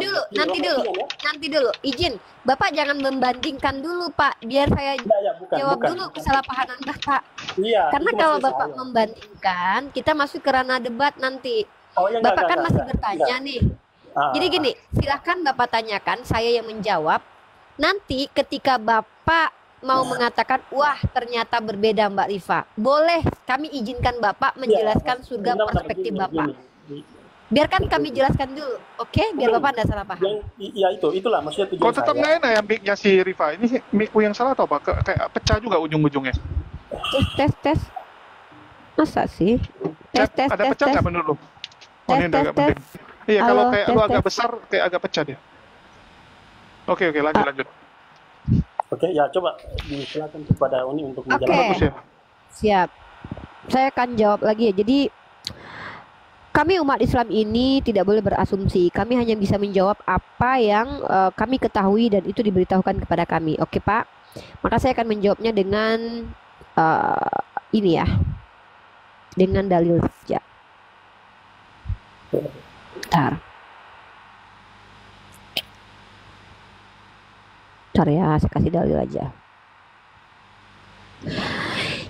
dulu izin Bapak jangan membandingkan dulu Pak, biar saya jawab dulu kesalahpahaman Bapak. Iya, karena kalau Bapak membandingkan kita masuk ke ranah debat nanti. Bapak kan masih bertanya nih. Jadi gini, silahkan Bapak tanyakan, saya yang menjawab. Nanti ketika Bapak mau mengatakan wah ternyata berbeda Mbak Rifa, boleh kami izinkan Bapak menjelaskan surga perspektif Bapak. Biarkan kami jelaskan dulu, oke? Biar Bapak tidak salah paham. Iya itulah maksudnya tujuan Kok tetap nggak saya. enak ya mic-nya si Rifa? Ini mic-ku yang salah atau apa? Kayak pecah juga ujung-ujungnya. Tes. Masa sih? Tes. Ada pecah nggak menurut lu? Oh, ini agak penting. Iya, kalau kayak lu agak besar, kayak agak pecah dia. Oke, lanjut. Oke, ya coba disilakan kepada Uni untuk menjelaskan. Bagus ya. Siap. Saya akan jawab lagi ya. Jadi kami umat Islam ini tidak boleh berasumsi. Kami hanya bisa menjawab apa yang kami ketahui dan itu diberitahukan kepada kami. Oke Pak? Maka saya akan menjawabnya dengan ini ya. Dengan dalil saja. Bentar ya, saya kasih dalil aja.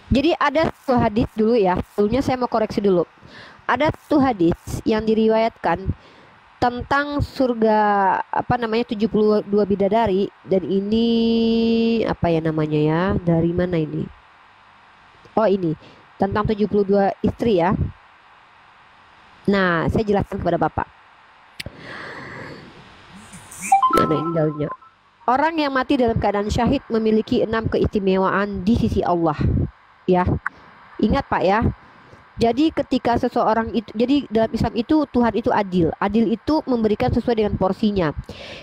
Jadi ada satu hadis dulu ya. Sebelumnya saya mau koreksi dulu. Ada satu hadis yang diriwayatkan tentang surga 72 bidadari, dan ini apa ya namanya ya? Dari mana ini? Oh, ini tentang 72 istri ya. Nah, saya jelaskan kepada Bapak. Mana ini dalilnya? Orang yang mati dalam keadaan syahid memiliki 6 keistimewaan di sisi Allah. Ya. Ingat Pak ya. Jadi ketika seseorang itu, jadi dalam Islam itu Tuhan itu adil. Adil itu memberikan sesuai dengan porsinya.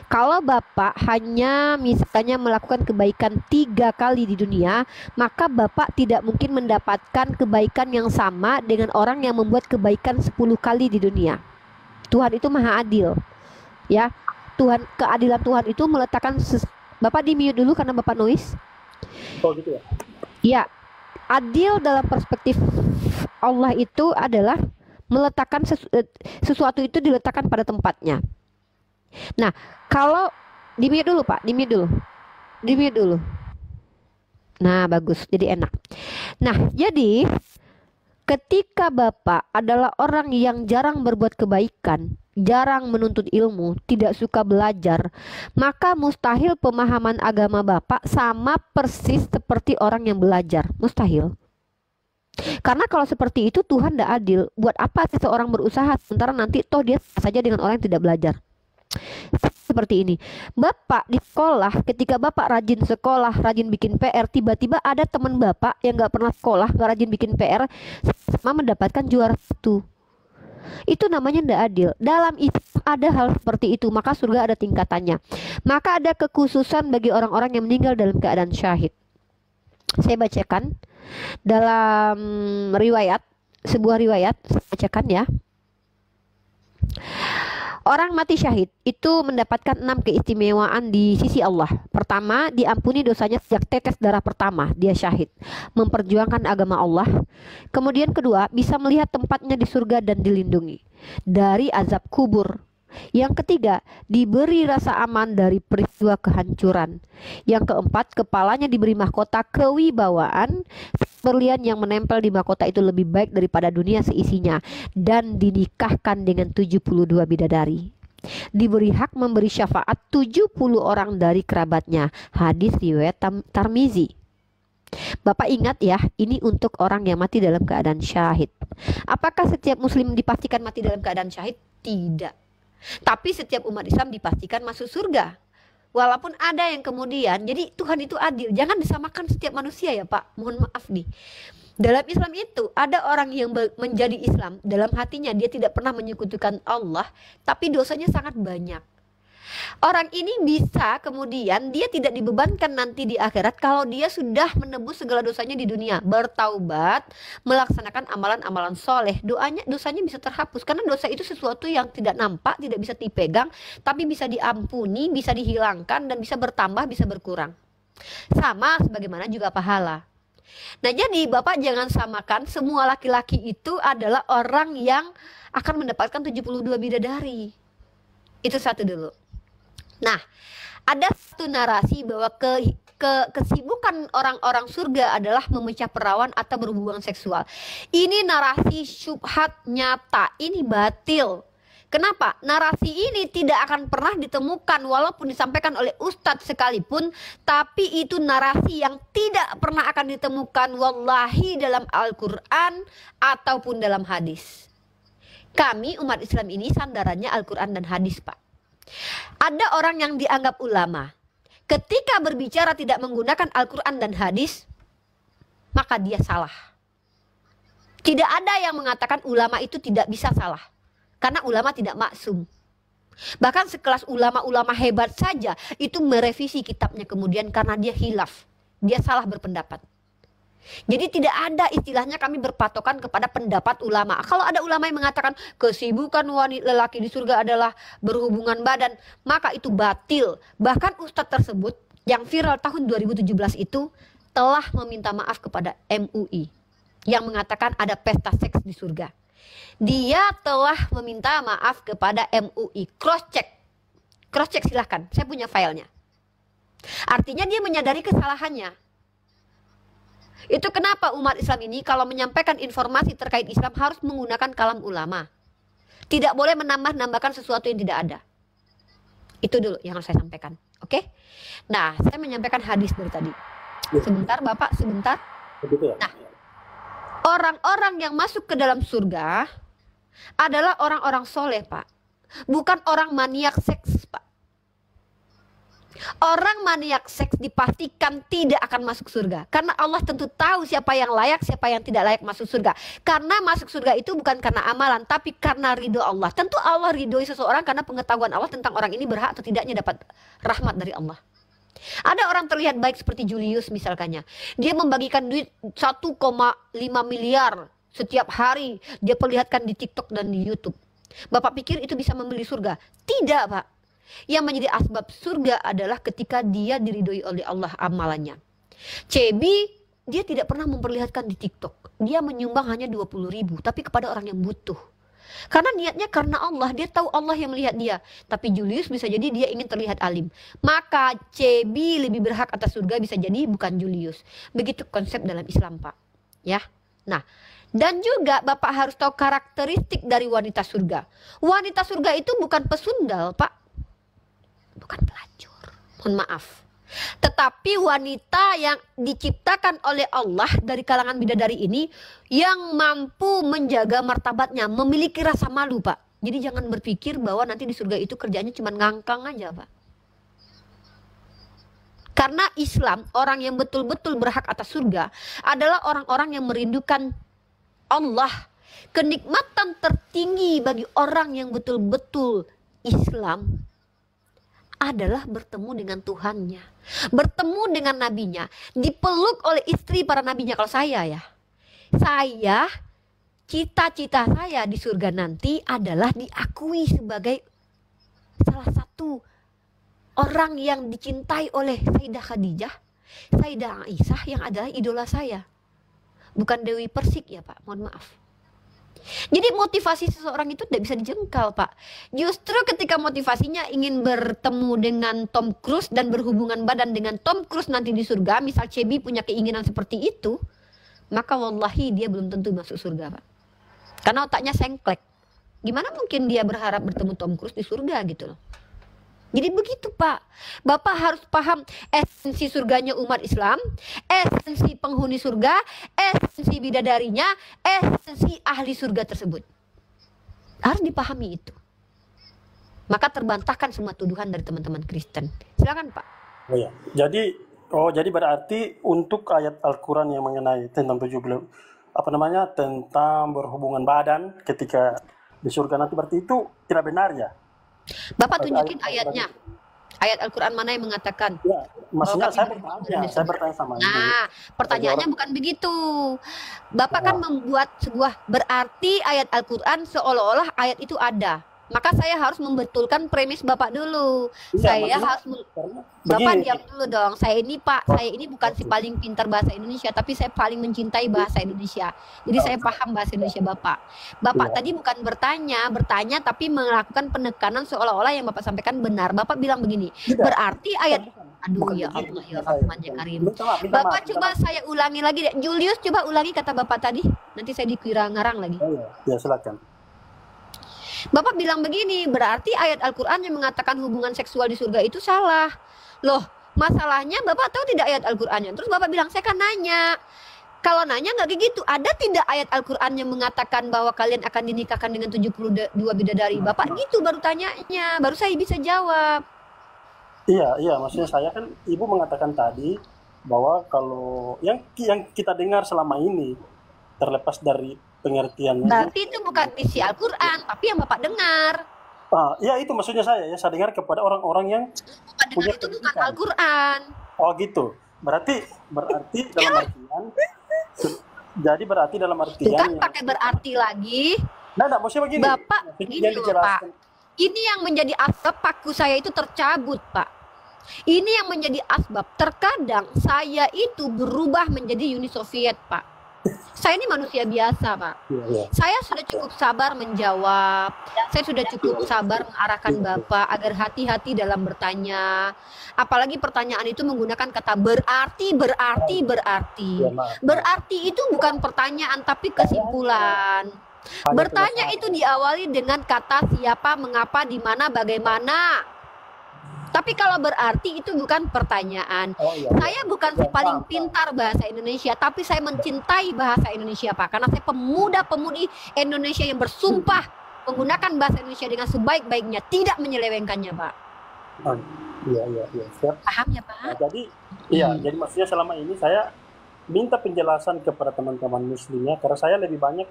Kalau Bapak hanya misalnya melakukan kebaikan 3 kali di dunia, maka Bapak tidak mungkin mendapatkan kebaikan yang sama dengan orang yang membuat kebaikan 10 kali di dunia. Tuhan itu maha adil. Ya. Keadilan Tuhan itu meletakkan Bapak di mute dulu karena Bapak noise. Oh gitu ya. Ya. Adil dalam perspektif Allah itu adalah meletakkan sesuatu itu diletakkan pada tempatnya. Nah, kalau di mute dulu Pak, di mute dulu. Nah, bagus. Jadi enak. Nah, jadi ketika Bapak adalah orang yang jarang berbuat kebaikan, jarang menuntut ilmu, tidak suka belajar, maka mustahil pemahaman agama Bapak sama persis seperti orang yang belajar. Mustahil. Karena kalau seperti itu Tuhan tidak adil. Buat apa seseorang berusaha sementara nanti toh dia sama saja dengan orang yang tidak belajar. Seperti ini, Bapak di sekolah, ketika Bapak rajin sekolah, rajin bikin PR, tiba-tiba ada teman Bapak yang gak pernah sekolah, gak rajin bikin PR, sama mendapatkan juara 1. Itu namanya tidak adil. Dalam Islam ada hal seperti itu, maka surga ada tingkatannya. Maka ada kekhususan bagi orang-orang yang meninggal dalam keadaan syahid. Saya bacakan dalam riwayat, sebuah riwayat, saya bacakan ya. Orang mati syahid itu mendapatkan 6 keistimewaan di sisi Allah. Pertama, diampuni dosanya sejak tetes darah pertama dia syahid, memperjuangkan agama Allah. Kemudian kedua, bisa melihat tempatnya di surga dan dilindungi dari azab kubur. Yang ketiga, diberi rasa aman dari peristiwa kehancuran. Yang keempat, kepalanya diberi mahkota kewibawaan. Berlian yang menempel di mahkota itu lebih baik daripada dunia seisinya, dan dinikahkan dengan 72 bidadari. Diberi hak memberi syafaat 70 orang dari kerabatnya. Hadis riwayat Tirmizi. Bapak ingat ya, ini untuk orang yang mati dalam keadaan syahid. Apakah setiap muslim dipastikan mati dalam keadaan syahid? Tidak. Tapi setiap umat Islam dipastikan masuk surga. Walaupun ada yang kemudian, jadi Tuhan itu adil. Jangan disamakan setiap manusia ya Pak. Mohon maaf nih. Dalam Islam itu ada orang yang menjadi Islam, dalam hatinya dia tidak pernah menyekutukan Allah, tapi dosanya sangat banyak. Orang ini bisa kemudian dia tidak dibebankan nanti di akhirat kalau dia sudah menebus segala dosanya di dunia, bertaubat, melaksanakan amalan-amalan soleh, dosanya bisa terhapus. Karena dosa itu sesuatu yang tidak nampak, tidak bisa dipegang, tapi bisa diampuni, bisa dihilangkan, dan bisa bertambah, bisa berkurang. Sama sebagaimana juga pahala. Nah jadi Bapak jangan samakan semua laki-laki itu adalah orang yang akan mendapatkan 72 bidadari. Itu satu dulu. Nah, ada satu narasi bahwa kesibukan orang-orang surga adalah memecah perawan atau berhubungan seksual. Ini narasi syubhat nyata, ini batil. Kenapa? Narasi ini tidak akan pernah ditemukan walaupun disampaikan oleh ustadz sekalipun, tapi itu narasi yang tidak pernah akan ditemukan wallahi dalam Al-Quran ataupun dalam hadis. Kami umat Islam ini sandarannya Al-Quran dan hadis Pak. Ada orang yang dianggap ulama, ketika berbicara tidak menggunakan Al-Quran dan hadis, maka dia salah. Tidak ada yang mengatakan ulama itu tidak bisa salah, karena ulama tidak maksum. Bahkan sekelas ulama-ulama hebat saja itu merevisi kitabnya kemudian karena dia khilaf, dia salah berpendapat. Jadi tidak ada istilahnya kami berpatokan kepada pendapat ulama. Kalau ada ulama yang mengatakan kesibukan wanita lelaki di surga adalah berhubungan badan, maka itu batil. Bahkan ustadz tersebut yang viral tahun 2017 itu telah meminta maaf kepada MUI yang mengatakan ada pesta seks di surga. Dia telah meminta maaf kepada MUI. Cross check silahkan, saya punya filenya. Artinya dia menyadari kesalahannya. Itu kenapa umat Islam ini kalau menyampaikan informasi terkait Islam harus menggunakan kalam ulama. Tidak boleh menambah-nambahkan sesuatu yang tidak ada. Itu dulu yang harus saya sampaikan. Oke? Nah, saya menyampaikan hadis dari tadi. Sebentar Bapak, sebentar. Nah, orang-orang yang masuk ke dalam surga adalah orang-orang soleh Pak. Bukan orang maniak seks Pak. Orang maniak seks dipastikan tidak akan masuk surga. Karena Allah tentu tahu siapa yang layak, siapa yang tidak layak masuk surga. Karena masuk surga itu bukan karena amalan, tapi karena ridho Allah. Tentu Allah ridhoi seseorang karena pengetahuan Allah tentang orang ini berhak atau tidaknya dapat rahmat dari Allah. Ada orang terlihat baik seperti Julius misalkannya. Dia membagikan duit 1,5 miliar setiap hari. Dia perlihatkan di TikTok dan di YouTube. Bapak pikir itu bisa membeli surga? Tidak Pak. Yang menjadi asbab surga adalah ketika dia diridhoi oleh Allah amalannya. Cebi dia tidak pernah memperlihatkan di TikTok. Dia menyumbang hanya 20.000 tapi kepada orang yang butuh. Karena niatnya karena Allah, dia tahu Allah yang melihat dia. Tapi Julius bisa jadi dia ingin terlihat alim. Maka Cebi lebih berhak atas surga bisa jadi bukan Julius. Begitu konsep dalam Islam, Pak. Ya. Nah, dan juga Bapak harus tahu karakteristik dari wanita surga. Wanita surga itu bukan pesundal, Pak. Bukan pelacur. Mohon maaf. Tetapi wanita yang diciptakan oleh Allah dari kalangan bidadari ini yang mampu menjaga martabatnya, memiliki rasa malu, Pak. Jadi jangan berpikir bahwa nanti di surga itu kerjanya cuma ngangkang aja, Pak. Karena Islam, orang yang betul-betul berhak atas surga adalah orang-orang yang merindukan Allah. Kenikmatan tertinggi bagi orang yang betul-betul Islam adalah bertemu dengan Tuhannya, bertemu dengan nabinya, dipeluk oleh istri para nabinya. Kalau saya ya, saya cita-cita saya di surga nanti adalah diakui sebagai salah satu orang yang dicintai oleh Sayyidah Khadijah, Sayyidah Aisyah yang adalah idola saya. Bukan Dewi Persik ya Pak, mohon maaf. Jadi motivasi seseorang itu tidak bisa dijengkal, Pak. Justru ketika motivasinya ingin bertemu dengan Tom Cruise dan berhubungan badan dengan Tom Cruise nanti di surga, misal Cebi punya keinginan seperti itu, maka wallahi dia belum tentu masuk surga, Pak. Karena otaknya sengklek. Gimana mungkin dia berharap bertemu Tom Cruise di surga gitu loh. Jadi begitu Pak, Bapak harus paham esensi surganya umat Islam, esensi penghuni surga, esensi bidadarinya, esensi ahli surga tersebut. Harus dipahami itu. Maka terbantahkan semua tuduhan dari teman-teman Kristen. Silakan Pak. Oh ya, jadi berarti untuk ayat Al-Quran yang mengenai tentang tentang berhubungan badan ketika di surga nanti, berarti itu tidak benar ya? Bapak tunjukin ayatnya. Ayat Al-Quran mana yang mengatakan? Ya, maksudnya saya bertanya sama Ibu. Nah, pertanyaannya bukan begitu. Bapak kan membuat sebuah berarti ayat Al-Quran seolah-olah ayat itu ada. Maka saya harus membetulkan premis Bapak dulu. Saya harus Bapak diam dulu dong. Saya ini bukan si paling pintar bahasa Indonesia, tapi saya paling mencintai bahasa Indonesia. Jadi saya paham bahasa Indonesia Bapak. Bapak tadi bukan bertanya tapi melakukan penekanan seolah-olah yang Bapak sampaikan benar. Bapak bilang begini, berarti ayat aduh ya Allah ya Rahman ya Karim. Bapak coba saya ulangi lagi deh. Julius coba ulangi kata Bapak tadi. Nanti saya dikira ngarang lagi. Ya silakan. Bapak bilang begini, berarti ayat Al-Quran yang mengatakan hubungan seksual di surga itu salah. Loh, masalahnya Bapak tahu tidak ayat Al-Qurannya? Terus Bapak bilang, saya kan nanya. Kalau nanya nggak kayak gitu, ada tidak ayat Al-Quran yang mengatakan bahwa kalian akan dinikahkan dengan 72 bidadari? Bapak gitu baru tanyanya, baru saya bisa jawab. Iya, maksudnya saya kan, Ibu mengatakan tadi bahwa kalau yang kita dengar selama ini, terlepas dari pengertiannya. Berarti itu bukan isi Al-Quran, tapi yang Bapak dengar. Ya itu maksudnya saya dengar kepada orang-orang yang Bapak dengar itu bukan Al-Quran. Oh gitu. Berarti dalam artian. Jadi berarti dalam artian. Bukan pakai berarti lagi. Nah, maksudnya begini. Bapak, gini loh Pak. Ini yang menjadi asbab paku saya itu tercabut, Pak. Ini yang menjadi asbab. Terkadang saya itu berubah menjadi Uni Soviet, Pak. Saya ini manusia biasa, Pak. Saya sudah cukup sabar menjawab. Saya sudah cukup sabar mengarahkan Bapak agar hati-hati dalam bertanya. Apalagi pertanyaan itu menggunakan kata berarti. Berarti itu bukan pertanyaan tapi kesimpulan. Bertanya itu diawali dengan kata siapa, mengapa, di mana, bagaimana. Tapi kalau berarti itu bukan pertanyaan. Saya bukan si paling pintar bahasa Indonesia, tapi saya mencintai bahasa Indonesia, Pak. Karena saya pemuda-pemudi Indonesia yang bersumpah menggunakan bahasa Indonesia dengan sebaik-baiknya, tidak menyelewengkannya, Pak. Iya. Siap. Paham ya, Pak? Nah, jadi maksudnya selama ini saya minta penjelasan kepada teman-teman muslimnya, karena saya lebih banyak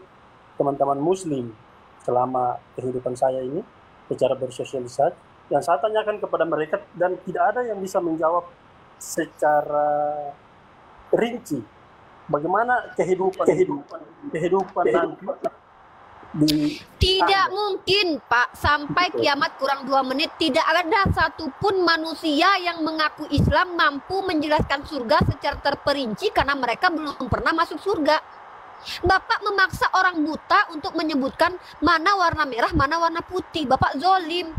teman-teman muslim selama kehidupan saya ini secara bersosialisasi. Yang saya tanyakan kepada mereka dan tidak ada yang bisa menjawab secara rinci bagaimana kehidupan nanti tidak mungkin Pak, sampai kiamat kurang 2 menit tidak ada satupun manusia yang mengaku Islam mampu menjelaskan surga secara terperinci karena mereka belum pernah masuk surga. Bapak memaksa orang buta untuk menyebutkan mana warna merah, mana warna putih. Bapak zolim.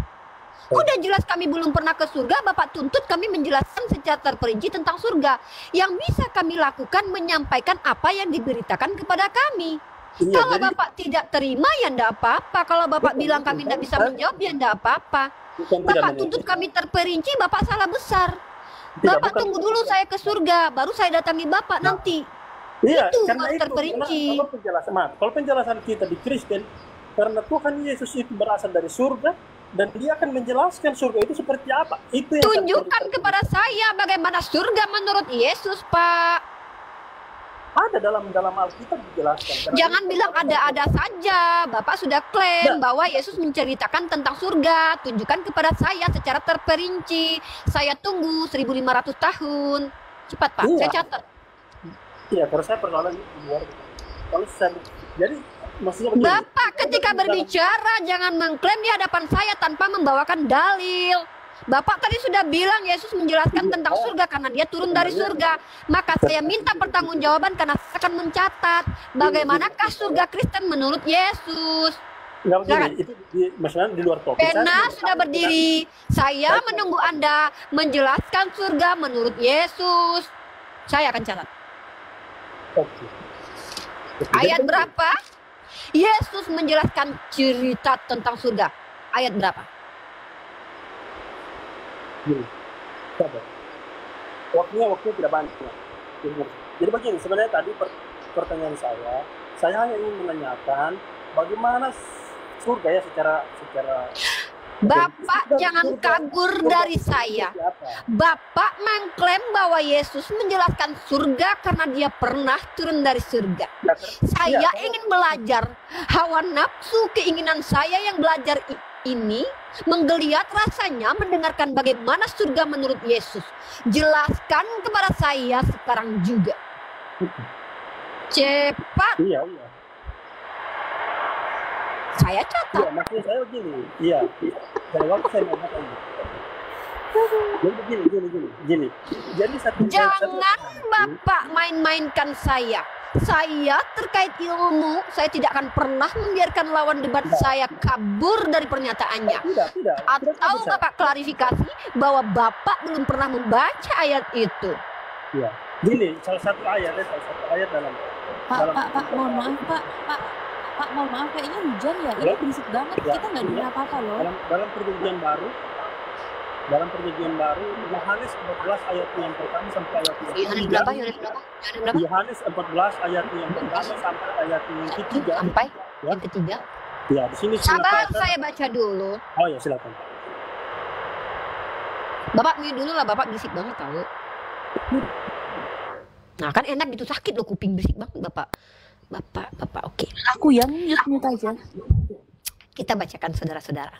Udah jelas kami belum pernah ke surga, Bapak tuntut kami menjelaskan secara terperinci tentang surga. Yang bisa kami lakukan menyampaikan apa yang diberitakan kepada kami. Iya, Kalau jadi Bapak tidak terima ya enggak apa-apa. Kalau Bapak Bukan, bilang kami bukan, tidak bisa bukan. menjawab ya enggak apa-apa. bukan tidak Bapak mengerti. tuntut kami terperinci, Bapak salah besar. Tidak, Bapak bukan. tunggu dulu saya ke surga, baru saya datangi Bapak Nah, nanti. Iya, Itu karena baru itu terperinci. kalau penjelasan, maaf, kalau penjelasan kita di Kristen, karena Tuhan Yesus itu berasal dari surga dan dia akan menjelaskan surga itu seperti apa. Itu yang Tunjukkan kepada saya bagaimana surga menurut Yesus, Pak. ada dalam Alkitab dijelaskan. Karena Jangan itu bilang ada-ada saja. Bapak sudah klaim bahwa Yesus menceritakan tentang surga. Tunjukkan kepada saya secara terperinci. Saya tunggu 1500 tahun. Cepat, Pak. Iya. Saya catat. Iya, kalau saya persoalan di luar. Kalau saya, jadi maksudnya begini. Bapak ketika berbicara jangan mengklaim di hadapan saya tanpa membawakan dalil. Bapak tadi sudah bilang Yesus menjelaskan tentang surga karena dia turun dari surga. Maka saya minta pertanggungjawaban karena saya akan mencatat bagaimanakah surga Kristen menurut Yesus. Nggak Silakan. begini, itu maksudnya di luar topik. Pena sudah berdiri. Saya menunggu Anda menjelaskan surga menurut Yesus. Saya akan catat. Oke. Ayat berapa? Yesus menjelaskan cerita tentang surga. Ayat berapa? Gini, sabar. Waktunya tidak banyak. Jadi begini, sebenarnya tadi pertanyaan saya hanya ingin menanyakan bagaimana surga ya secara Bapak surga- jangan surga- kabur surga dari itu saya. seperti apa? Bapak mengklaim bahwa Yesus menjelaskan surga karena dia pernah turun dari surga. Ya, Saya iya, ingin belajar. Hawa nafsu keinginan saya yang belajar ini menggeliat rasanya mendengarkan bagaimana surga menurut Yesus. Jelaskan kepada saya sekarang juga. Cepat, Iya. saya catat. Iya, maksud saya begini. Iya. Dari waktu saya mau kata ini. Jadi begini. Jadi Jangan Bapak main-mainkan saya. Saya terkait ilmu, saya tidak akan pernah membiarkan lawan debat saya kabur dari pernyataannya. Tidak. Atau bisa. Bapak klarifikasi bahwa Bapak belum pernah membaca ayat itu. Iya. Gini, salah satu ayat dalam Pak, mohon maaf, Pak, mohon maaf, kayaknya hujan ya. Ini Ya. berisik banget, Ya. kita nggak dengar apa-apa loh. dalam perjanjian baru Yohanes 14 ayat yang pertama sampai ayat yang Yohanes ketiga. berapa? Yohanes berapa? Yohanes berapa? Yohanes 14 ayat yang pertama sampai ayat yang ketiga. Sampai Ya. yang ketiga. Ya, di sini Sabar, silakan. saya baca dulu. Oh ya, silakan. Bapak mute dulu lah, Bapak berisik banget tahu. Nah kan enak gitu, sakit loh kuping berisik banget Bapak. Bapak, oke. Aku yang mute aja. Kita bacakan saudara-saudara.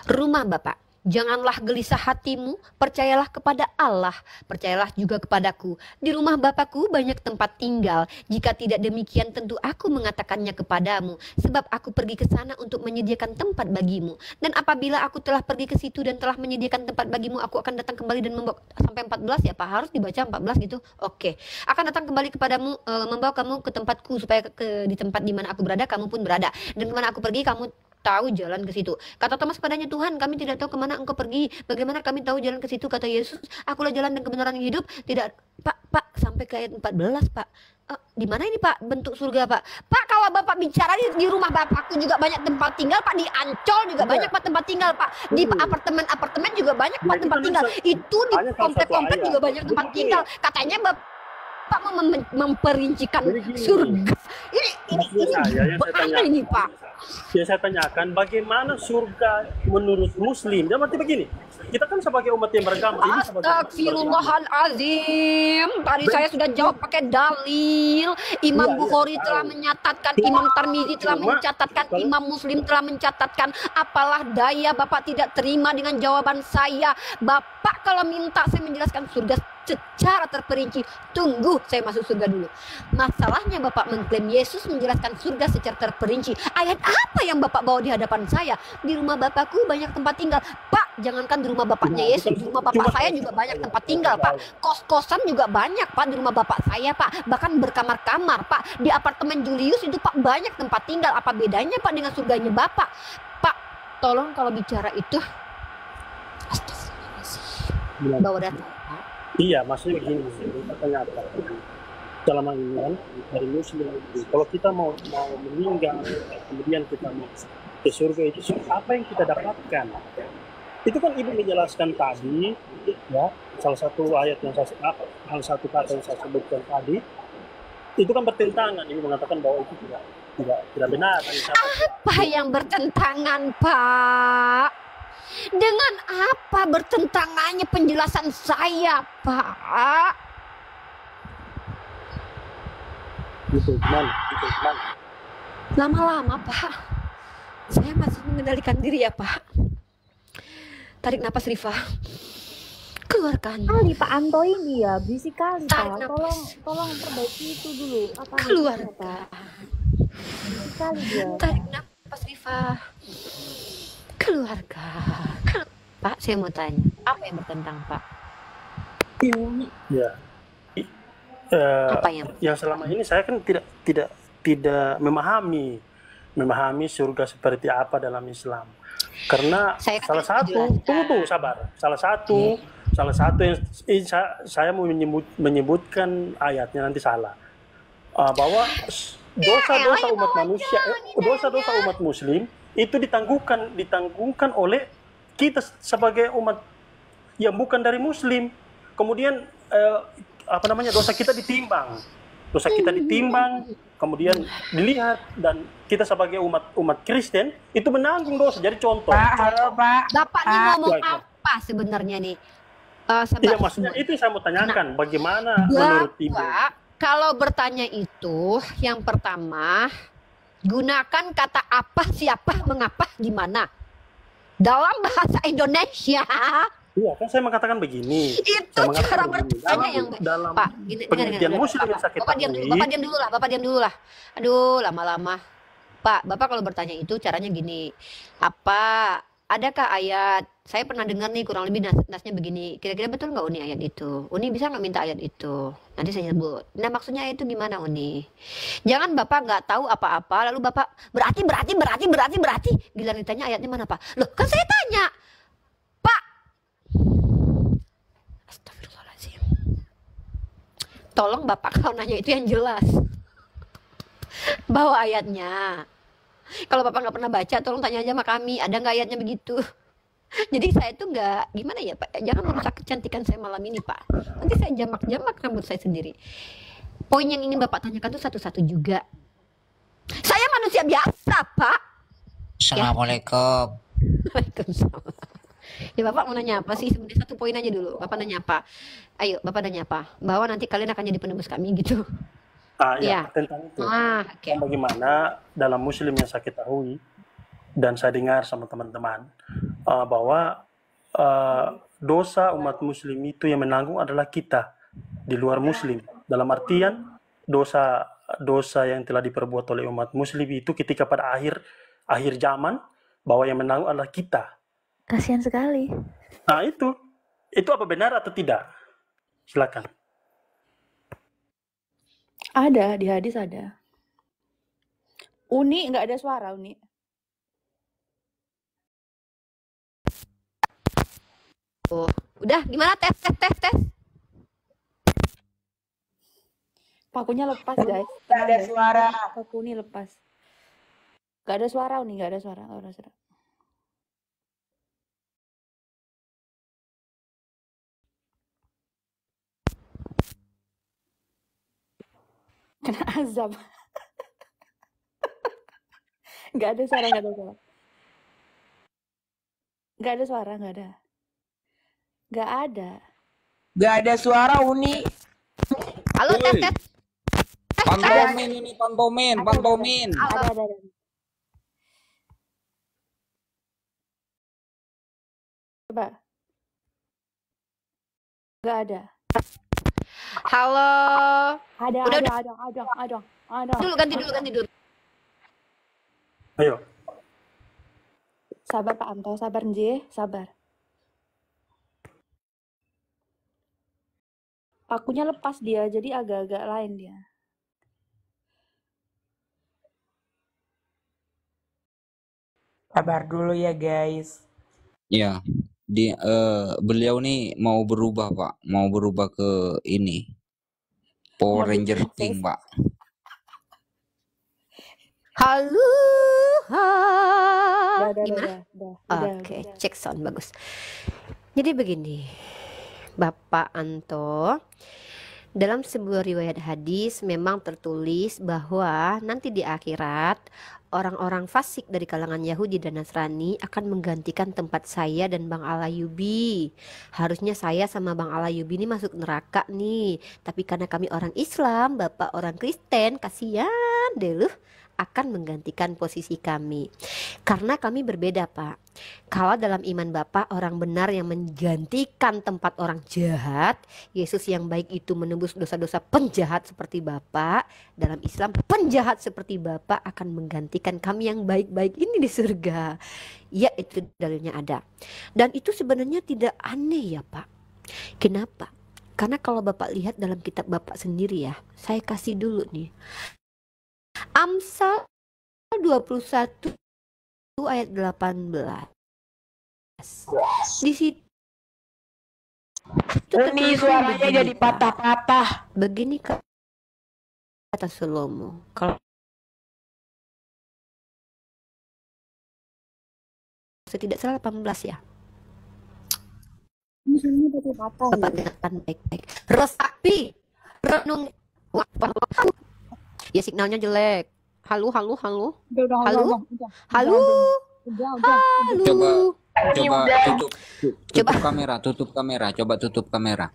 Rumah Bapak, janganlah gelisah hatimu, percayalah kepada Allah, percayalah juga kepadaku. Di rumah Bapakku banyak tempat tinggal. Jika tidak demikian tentu aku mengatakannya kepadamu, sebab aku pergi ke sana untuk menyediakan tempat bagimu. Dan apabila aku telah pergi ke situ dan telah menyediakan tempat bagimu, aku akan datang kembali dan membawa sampai 14 ya Pak, harus dibaca 14 gitu. Oke. Akan datang kembali kepadamu, membawa kamu ke tempatku supaya di tempat di mana aku berada kamu pun berada. Dan kemana aku pergi kamu tahu jalan ke situ. Kata Thomas padanya, Tuhan, kami tidak tahu kemana engkau pergi. Bagaimana kami tahu jalan ke situ? Kata Yesus, akulah jalan dan kebenaran yang hidup. Tidak, Pak, sampai ke ayat 14, Pak. Di mana ini, Pak? Bentuk surga, Pak. Pak, kalau Bapak bicara di rumah Bapakku juga banyak tempat tinggal, Pak. Di Ancol juga banyak, Pak, tempat tinggal, Pak. Di apartemen juga banyak, Pak, tempat tinggal. Itu di komplek-komplek juga banyak tempat tinggal. Katanya Bapak memperincikan Jadi gini. surga. Ini Maksudnya gimana ini, Pak? Yang saya tanyakan, bagaimana surga menurut Muslim? Dia berarti begini, kita kan sebagai umat yang beragama ini sebagai umat yang beragama. Astagfirullahalazim. Tadi saya sudah jawab pakai dalil. Imam Iya, Bukhari tahu. telah mencatatkan, Imam Tirmizi telah Cuma, mencatatkan, kalau- Imam Muslim telah mencatatkan. Apalah daya Bapak tidak terima dengan jawaban saya. Bapak kalau minta saya menjelaskan surga secara terperinci, tunggu saya masuk surga dulu. Masalahnya Bapak mengklaim Yesus menjelaskan surga secara terperinci. Ayat apa yang Bapak bawa di hadapan saya? Di rumah Bapakku banyak tempat tinggal. Pak, Jangankan di rumah bapaknya Tidak, Yesus, di rumah bapak saya juga banyak tempat tinggal, Pak. Kos-kosan juga banyak, Pak, di rumah bapak saya, Pak. Bahkan berkamar-kamar, Pak. Di apartemen Julius itu, Pak, banyak tempat tinggal. Apa bedanya, Pak, dengan surganya Bapak? Pak, tolong kalau bicara itu, astagfirullahaladzim, bawa data, Pak. Iya, maksudnya begini, katanya apa? Selama ini kan dari Muslim itu, kalau kita mau meninggal, kemudian kita mau ke surga itu apa yang kita dapatkan? Itu kan ibu menjelaskan tadi, ya salah satu ayat yang salah satu kata yang saya sebutkan tadi, itu kan bertentangan. Ibu mengatakan bahwa itu tidak benar. Apa yang bertentangan, Pak? Dengan apa bertentangannya penjelasan saya, Pak? Gitu, gimana? Lama-lama, Pak. Saya masih mengendalikan diri ya, Pak. Tarik napas, Rifa. Keluarkan. Kali Pak Anto ini ya, berisik kali, Tarik Pak. napas. Tolong perbaiki itu dulu. Apa Keluar, namanya, Pak? Pak. Berisik kali dia. Tarik napas, Rifa. Keluarkan. Pak, saya mau tanya. Apa yang bertentang, Pak? Ya. Apa yang Yang selama ini saya kan tidak memahami surga seperti apa dalam Islam. Karena Saya kan salah satu, tunggu sabar. Salah satu yang saya mau menyebutkan ayatnya nanti salah. Bahwa dosa-dosa umat manusia, dosa-dosa umat muslim itu ditanggungan oleh kita sebagai umat yang bukan dari muslim. Kemudian dosa kita ditimbang. Kemudian dilihat, dan kita sebagai umat Kristen itu menanggung dosa. Jadi contoh. Halo Pak. Bapak ini ngomong Ya. apa sebenarnya nih? Iya, maksudnya itu yang saya mau tanyakan. Bagaimana menurut Ibu? Bapak, kalau bertanya itu, yang pertama, gunakan kata apa, siapa, mengapa, di mana. Dalam bahasa Indonesia. Iya, kan saya mengatakan begini. Itu Saya mengatakan cara begini. bertanya yang dalam Pak, gini, penelitian muslim yang saya Bapak diam dulu lah. Aduh, lama-lama. Pak, Bapak kalau bertanya itu caranya gini. Adakah ayat? Saya pernah dengar nih kurang lebih nasnya begini. Kira-kira betul nggak Uni ayat itu? Uni bisa nggak minta ayat itu? Nanti saya sebut. Nah, maksudnya itu gimana, Uni? Jangan Bapak nggak tahu apa-apa, lalu Bapak berarti. Giliran ditanya ayatnya mana, Pak? Loh, kan saya tanya. Pak. Astagfirullahaladzim. Tolong Bapak kalau nanya itu yang jelas. Bawa ayatnya. Kalau Bapak nggak pernah baca, tolong tanya aja sama kami, ada nggak ayatnya begitu. Jadi saya tuh nggak, gimana ya Pak, jangan merusak kecantikan saya malam ini Pak. Nanti saya jamak-jamak rambut saya sendiri. Poin yang ingin Bapak tanyakan tuh satu-satu juga. Saya manusia biasa Pak. Assalamualaikum. Waalaikumsalam. Ya Bapak mau nanya apa sih? Sebenarnya satu poin aja dulu. Bapak nanya apa? Ayo Bapak nanya apa? Bahwa nanti kalian akan jadi penebus kami gitu. Ya, tentang itu. Oke. Bagaimana dalam muslim yang saya ketahui dan saya dengar sama teman-teman bahwa dosa umat muslim itu yang menanggung adalah kita di luar muslim. Dalam artian dosa yang telah diperbuat oleh umat muslim itu ketika pada akhir zaman, bahwa yang menanggung adalah kita. Kasihan sekali. Nah, itu apa benar atau tidak? Silakan. Ada, di hadis ada. Uni nggak ada suara, Uni. Oh, udah gimana tes. Pakunya lepas, guys. Nggak ada suara. Paku Uni lepas. Nggak ada suara, Uni. Nggak ada suara. Kena azab. Nggak ada suara. Nggak ada suara, nggak ada. Nggak ada suara Uni. Halo, Woi. tes. Pantomin ini, pantomin. Ada. Coba. Nggak ada. Halo. Ada. Ganti dulu. Ayo. Sabar Pak Anto, sabar Nje, sabar. akunya lepas dia, jadi agak-agak lain dia. Sabar dulu ya guys. Ya, beliau nih mau berubah, Pak. Mau berubah ke ini. Power Mode Ranger princess. Pink, Pak. Halo, Udah, gimana? Oke, cek sound bagus. Jadi begini, Bapak Anto, dalam sebuah riwayat hadis memang tertulis bahwa nanti di akhirat orang-orang fasik dari kalangan Yahudi dan Nasrani akan menggantikan tempat saya dan Bang Alayubi. Harusnya saya sama Bang Alayubi ini masuk neraka nih, tapi karena kami orang Islam, Bapak orang Kristen, kasihan deh loh, akan menggantikan posisi kami. Karena kami berbeda, Pak. Kalau dalam iman Bapak orang benar yang menggantikan tempat orang jahat, Yesus yang baik itu menebus dosa-dosa penjahat seperti Bapak. Dalam Islam penjahat seperti Bapak akan menggantikan kami yang baik-baik ini di surga. Ya, itu dalilnya ada. Dan itu sebenarnya tidak aneh ya, Pak. Kenapa? Karena kalau Bapak lihat dalam kitab Bapak sendiri ya, saya kasih dulu nih. Amsal 21 ayat 18. Di situ Uni suaranya jadi patah-patah. begini kata Salomo, kalau saya tidak salah 18 ya. Bapak dengarkan baik-baik. Resapi, renung. Ya signalnya jelek. Halo. Halo. Tutup kamera. Coba tutup kamera.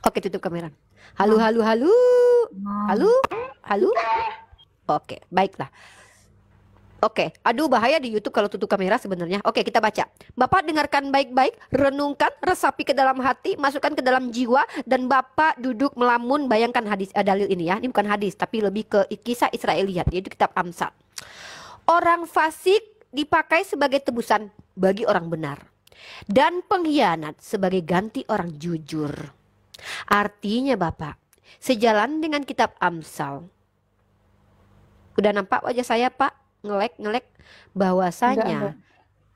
Oke, tutup kamera. Halo. Oke, baiklah. Oke, aduh bahaya di YouTube kalau tutup kamera sebenarnya. Oke, kita baca. Bapak dengarkan baik-baik, renungkan, resapi ke dalam hati, masukkan ke dalam jiwa, dan Bapak duduk melamun. Bayangkan hadis dalil ini ya. Ini bukan hadis, tapi lebih ke kisah Israeliat, yaitu kitab Amsal. Orang fasik dipakai sebagai tebusan bagi orang benar, dan pengkhianat sebagai ganti orang jujur. Artinya Bapak, sejalan dengan kitab Amsal. Udah nampak wajah saya, Pak? Ngelek bahwasanya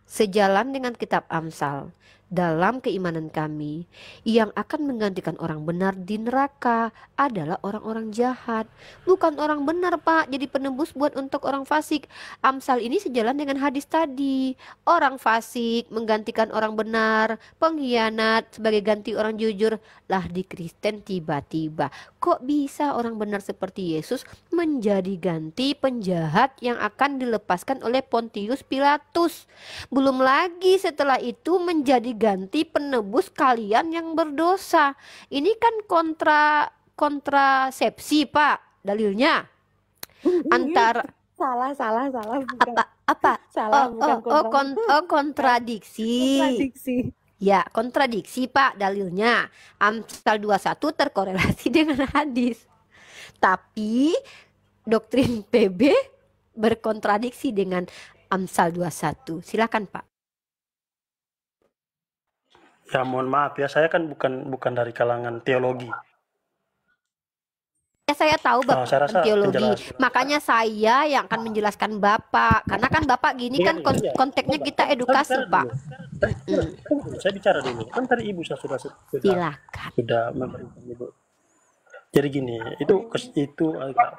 sejalan dengan kitab Amsal, dalam keimanan kami yang akan menggantikan orang benar di neraka adalah orang-orang jahat, bukan orang benar, Pak, jadi penebus buat untuk orang fasik. Amsal ini sejalan dengan hadis tadi. Orang fasik menggantikan orang benar, pengkhianat sebagai ganti orang jujur. Lah di Kristen tiba-tiba kok bisa orang benar seperti Yesus menjadi ganti penjahat yang akan dilepaskan oleh Pontius Pilatus. Belum lagi setelah itu menjadi ganti penebus kalian yang berdosa. Ini kan kontrasepsi, Pak, dalilnya. Antara salah bukan. apa? Salah, bukan Kontradiksi. Ya, kontradiksi, Pak, dalilnya. Amsal 21 terkorelasi dengan hadis. Tapi doktrin PB berkontradiksi dengan Amsal 21. Silakan, Pak. Ya mohon maaf ya, saya kan bukan dari kalangan teologi. Ya, saya tahu Bapak saya rasa teologi. penjelasan. Makanya saya yang akan menjelaskan Bapak. Karena kan Bapak gini kan konteksnya kita edukasi, Pak. Saya bicara dulu. Kan tadi Ibu saya sudah Silakan. sudah memberikan Ibu. Jadi gini, itu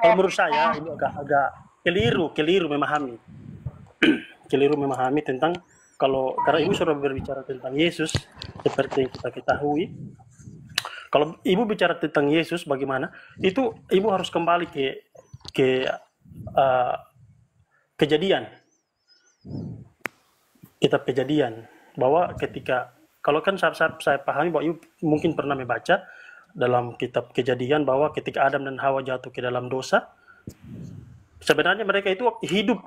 kalau menurut saya ini agak keliru memahami. Keliru memahami tentang karena Ibu sudah berbicara tentang Yesus seperti yang kita ketahui. Kalau Ibu bicara tentang Yesus bagaimana? Itu Ibu harus kembali ke kejadian. Kitab Kejadian, bahwa kalau kan saya pahami bahwa Ibu mungkin pernah membaca dalam kitab Kejadian bahwa ketika Adam dan Hawa jatuh ke dalam dosa, sebenarnya mereka itu hidup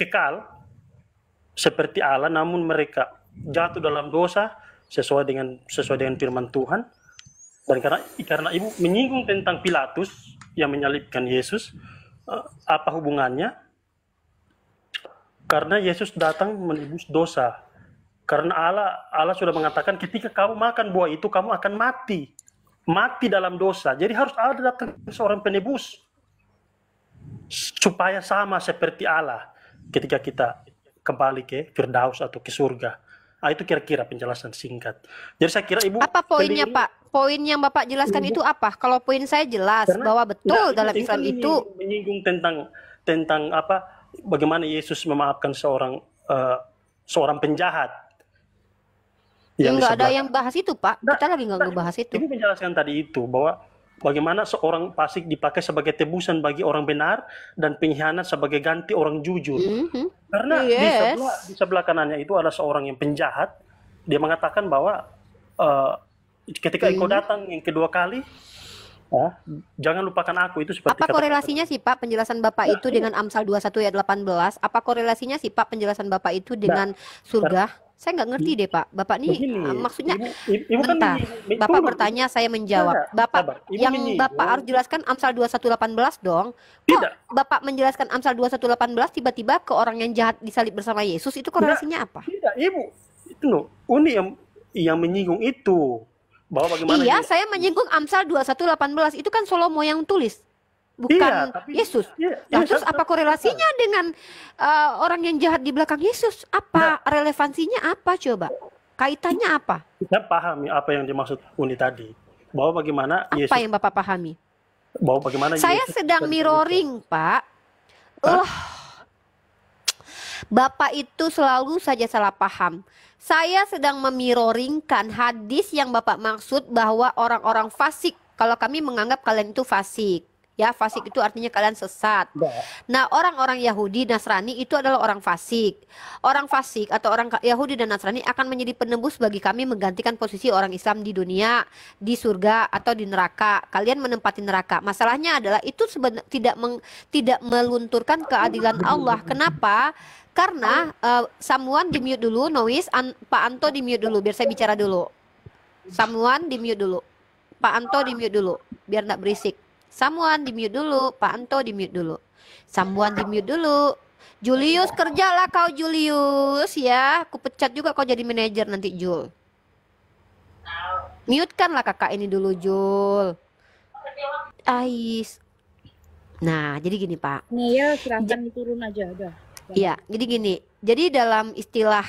kekal seperti Allah, namun mereka jatuh dalam dosa sesuai dengan firman Tuhan. Dan karena Ibu menyinggung tentang Pilatus yang menyalibkan Yesus, apa hubungannya? Karena Yesus datang menebus dosa. Karena Allah sudah mengatakan ketika kamu makan buah itu kamu akan mati. mati dalam dosa. Jadi harus ada datang seorang penebus supaya sama seperti Allah ketika kita kembali ke Firdaus atau ke surga. Itu kira-kira penjelasan singkat. Jadi saya kira Ibu Apa poinnya, keliru. Pak? Poin yang Bapak jelaskan itu apa? Kalau poin saya jelas Karena bahwa betul enggak, dalam Islam itu menyinggung tentang apa, bagaimana Yesus memaafkan seorang penjahat ya yang nggak ada disebelah. yang bahas itu, Pak. Enggak, Kita lagi nggak enggak, ngebahas itu. Ibu menjelaskan tadi itu bahwa bagaimana seorang fasik dipakai sebagai tebusan bagi orang benar dan pengkhianat sebagai ganti orang jujur. Karena Yes. di sebelah kanannya itu ada seorang yang penjahat. Dia mengatakan bahwa ketika engkau datang yang kedua kali, jangan lupakan aku. Itu seperti Apa korelasinya sih Pak penjelasan Bapak itu dengan Amsal 21 ayat 18? Apa korelasinya sih Pak penjelasan Bapak itu dengan surga? Saya nggak ngerti deh Pak. Bapak nih Begini, maksudnya Ibu kan bentar. Bapak tunggu. bertanya, saya menjawab. Sabar, Bapak sabar. Ibu yang menyinggung. Bapak harus jelaskan Amsal 21:18 dong. Kok Tidak. Bapak menjelaskan Amsal 21:18 tiba-tiba ke orang yang jahat disalib bersama Yesus, itu korelasinya apa? Tidak, Ibu. Itu Uni yang menyinggung itu. Bahwa bagaimana Iya, dia- saya menyinggung Amsal 21:18 itu kan Salomo yang tulis, bukan Iya, tapi- Yesus. iya, Nah, iya, terus apa korelasinya dengan orang yang jahat di belakang Yesus? Apa relevansinya apa coba? Kaitannya apa? Saya pahami apa yang dimaksud Uni tadi. Bahwa bagaimana Yesus, Apa yang Bapak pahami? bahwa bagaimana Saya Yesus sedang mirroring, Pak. Bapak itu selalu saja salah paham. Saya sedang memirroringkan hadis yang Bapak maksud bahwa orang-orang fasik. Kalau kami menganggap kalian itu fasik. Ya, fasik itu artinya kalian sesat. Nah, orang-orang Yahudi, Nasrani itu adalah orang fasik. Orang fasik atau orang Yahudi dan Nasrani akan menjadi penebus bagi kami menggantikan posisi orang Islam di dunia, di surga atau di neraka. Kalian menempati neraka. Masalahnya adalah itu tidak melunturkan keadilan Allah. Kenapa? Karena Samuan di mute dulu, Nois, Pak Anto di mute dulu biar saya bicara dulu. Samuan di mute dulu. Pak Anto di mute dulu biar enggak berisik. Samuan di mute dulu, Pak Anto di mute dulu. Samuan di mute dulu. Julius, kerjalah kau Julius ya. Aku pecat juga kau jadi manajer nanti Jul. Mute-kanlah kakak ini dulu Jul. Ais. Nah, jadi gini Pak. Nih ya, silahkan diturun aja udah. Iya, jadi gini. Jadi dalam istilah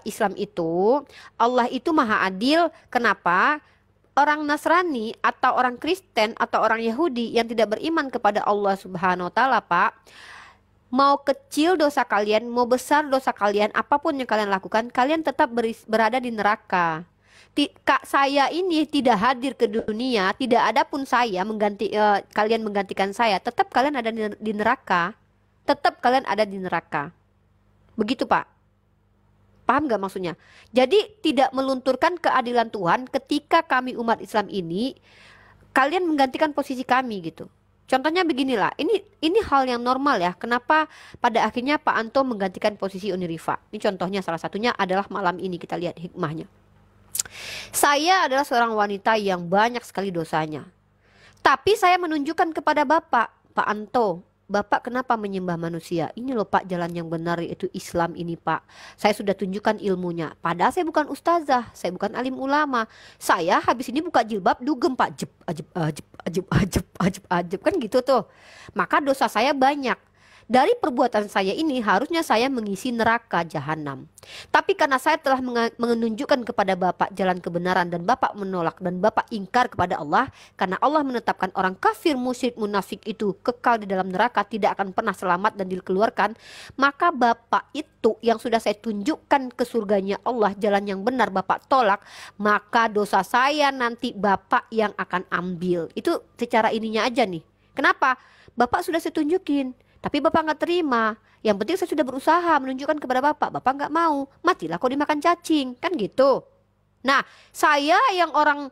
Islam itu, Allah itu maha adil. Kenapa? Orang Nasrani atau orang Kristen atau orang Yahudi yang tidak beriman kepada Allah Subhanahu wa taala, Pak, mau kecil dosa kalian, mau besar dosa kalian, apapun yang kalian lakukan, kalian tetap berada di neraka. Kak saya ini tidak hadir ke dunia, tidak ada pun saya kalian menggantikan saya, tetap kalian ada di neraka. Tetap kalian ada di neraka. Begitu, Pak. Paham gak maksudnya? Jadi tidak melunturkan keadilan Tuhan ketika kami umat Islam ini kalian menggantikan posisi kami gitu. Contohnya beginilah, ini hal yang normal ya. Kenapa pada akhirnya Pak Anto menggantikan posisi Unirifa? Ini contohnya salah satunya adalah malam ini kita lihat hikmahnya. Saya adalah seorang wanita yang banyak sekali dosanya. Tapi saya menunjukkan kepada Bapak, Pak Anto, Bapak kenapa menyembah manusia? Ini loh Pak jalan yang benar, yaitu Islam ini Pak. Saya sudah tunjukkan ilmunya. Padahal saya bukan ustazah, saya bukan alim ulama. Saya habis ini buka jilbab dugem Pak. Ajib kan gitu tuh. Maka dosa saya banyak. Dari perbuatan saya ini harusnya saya mengisi neraka jahanam. Tapi karena saya telah menunjukkan kepada Bapak jalan kebenaran dan Bapak menolak dan Bapak ingkar kepada Allah, karena Allah menetapkan orang kafir, musyrik, munafik itu kekal di dalam neraka, tidak akan pernah selamat dan dikeluarkan, maka Bapak itu yang sudah saya tunjukkan ke surganya Allah, jalan yang benar Bapak tolak, maka dosa saya nanti Bapak yang akan ambil. Itu secara ininya aja nih. Kenapa? Bapak sudah saya tunjukin. Tapi Bapak nggak terima. Yang penting saya sudah berusaha menunjukkan kepada Bapak. Bapak nggak mau. Matilah kau dimakan cacing. Kan gitu. Nah, saya yang orang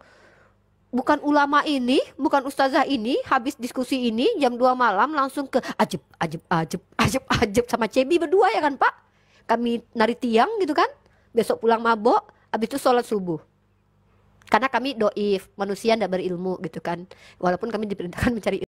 bukan ulama ini, bukan ustazah ini, habis diskusi ini jam 2 malam langsung ke ajib sama Cebi berdua ya kan Pak? Kami nari tiang gitu kan. Besok pulang mabok, habis itu sholat subuh. Karena kami doif, manusia tidak berilmu gitu kan. Walaupun kami diperintahkan mencari ilmu.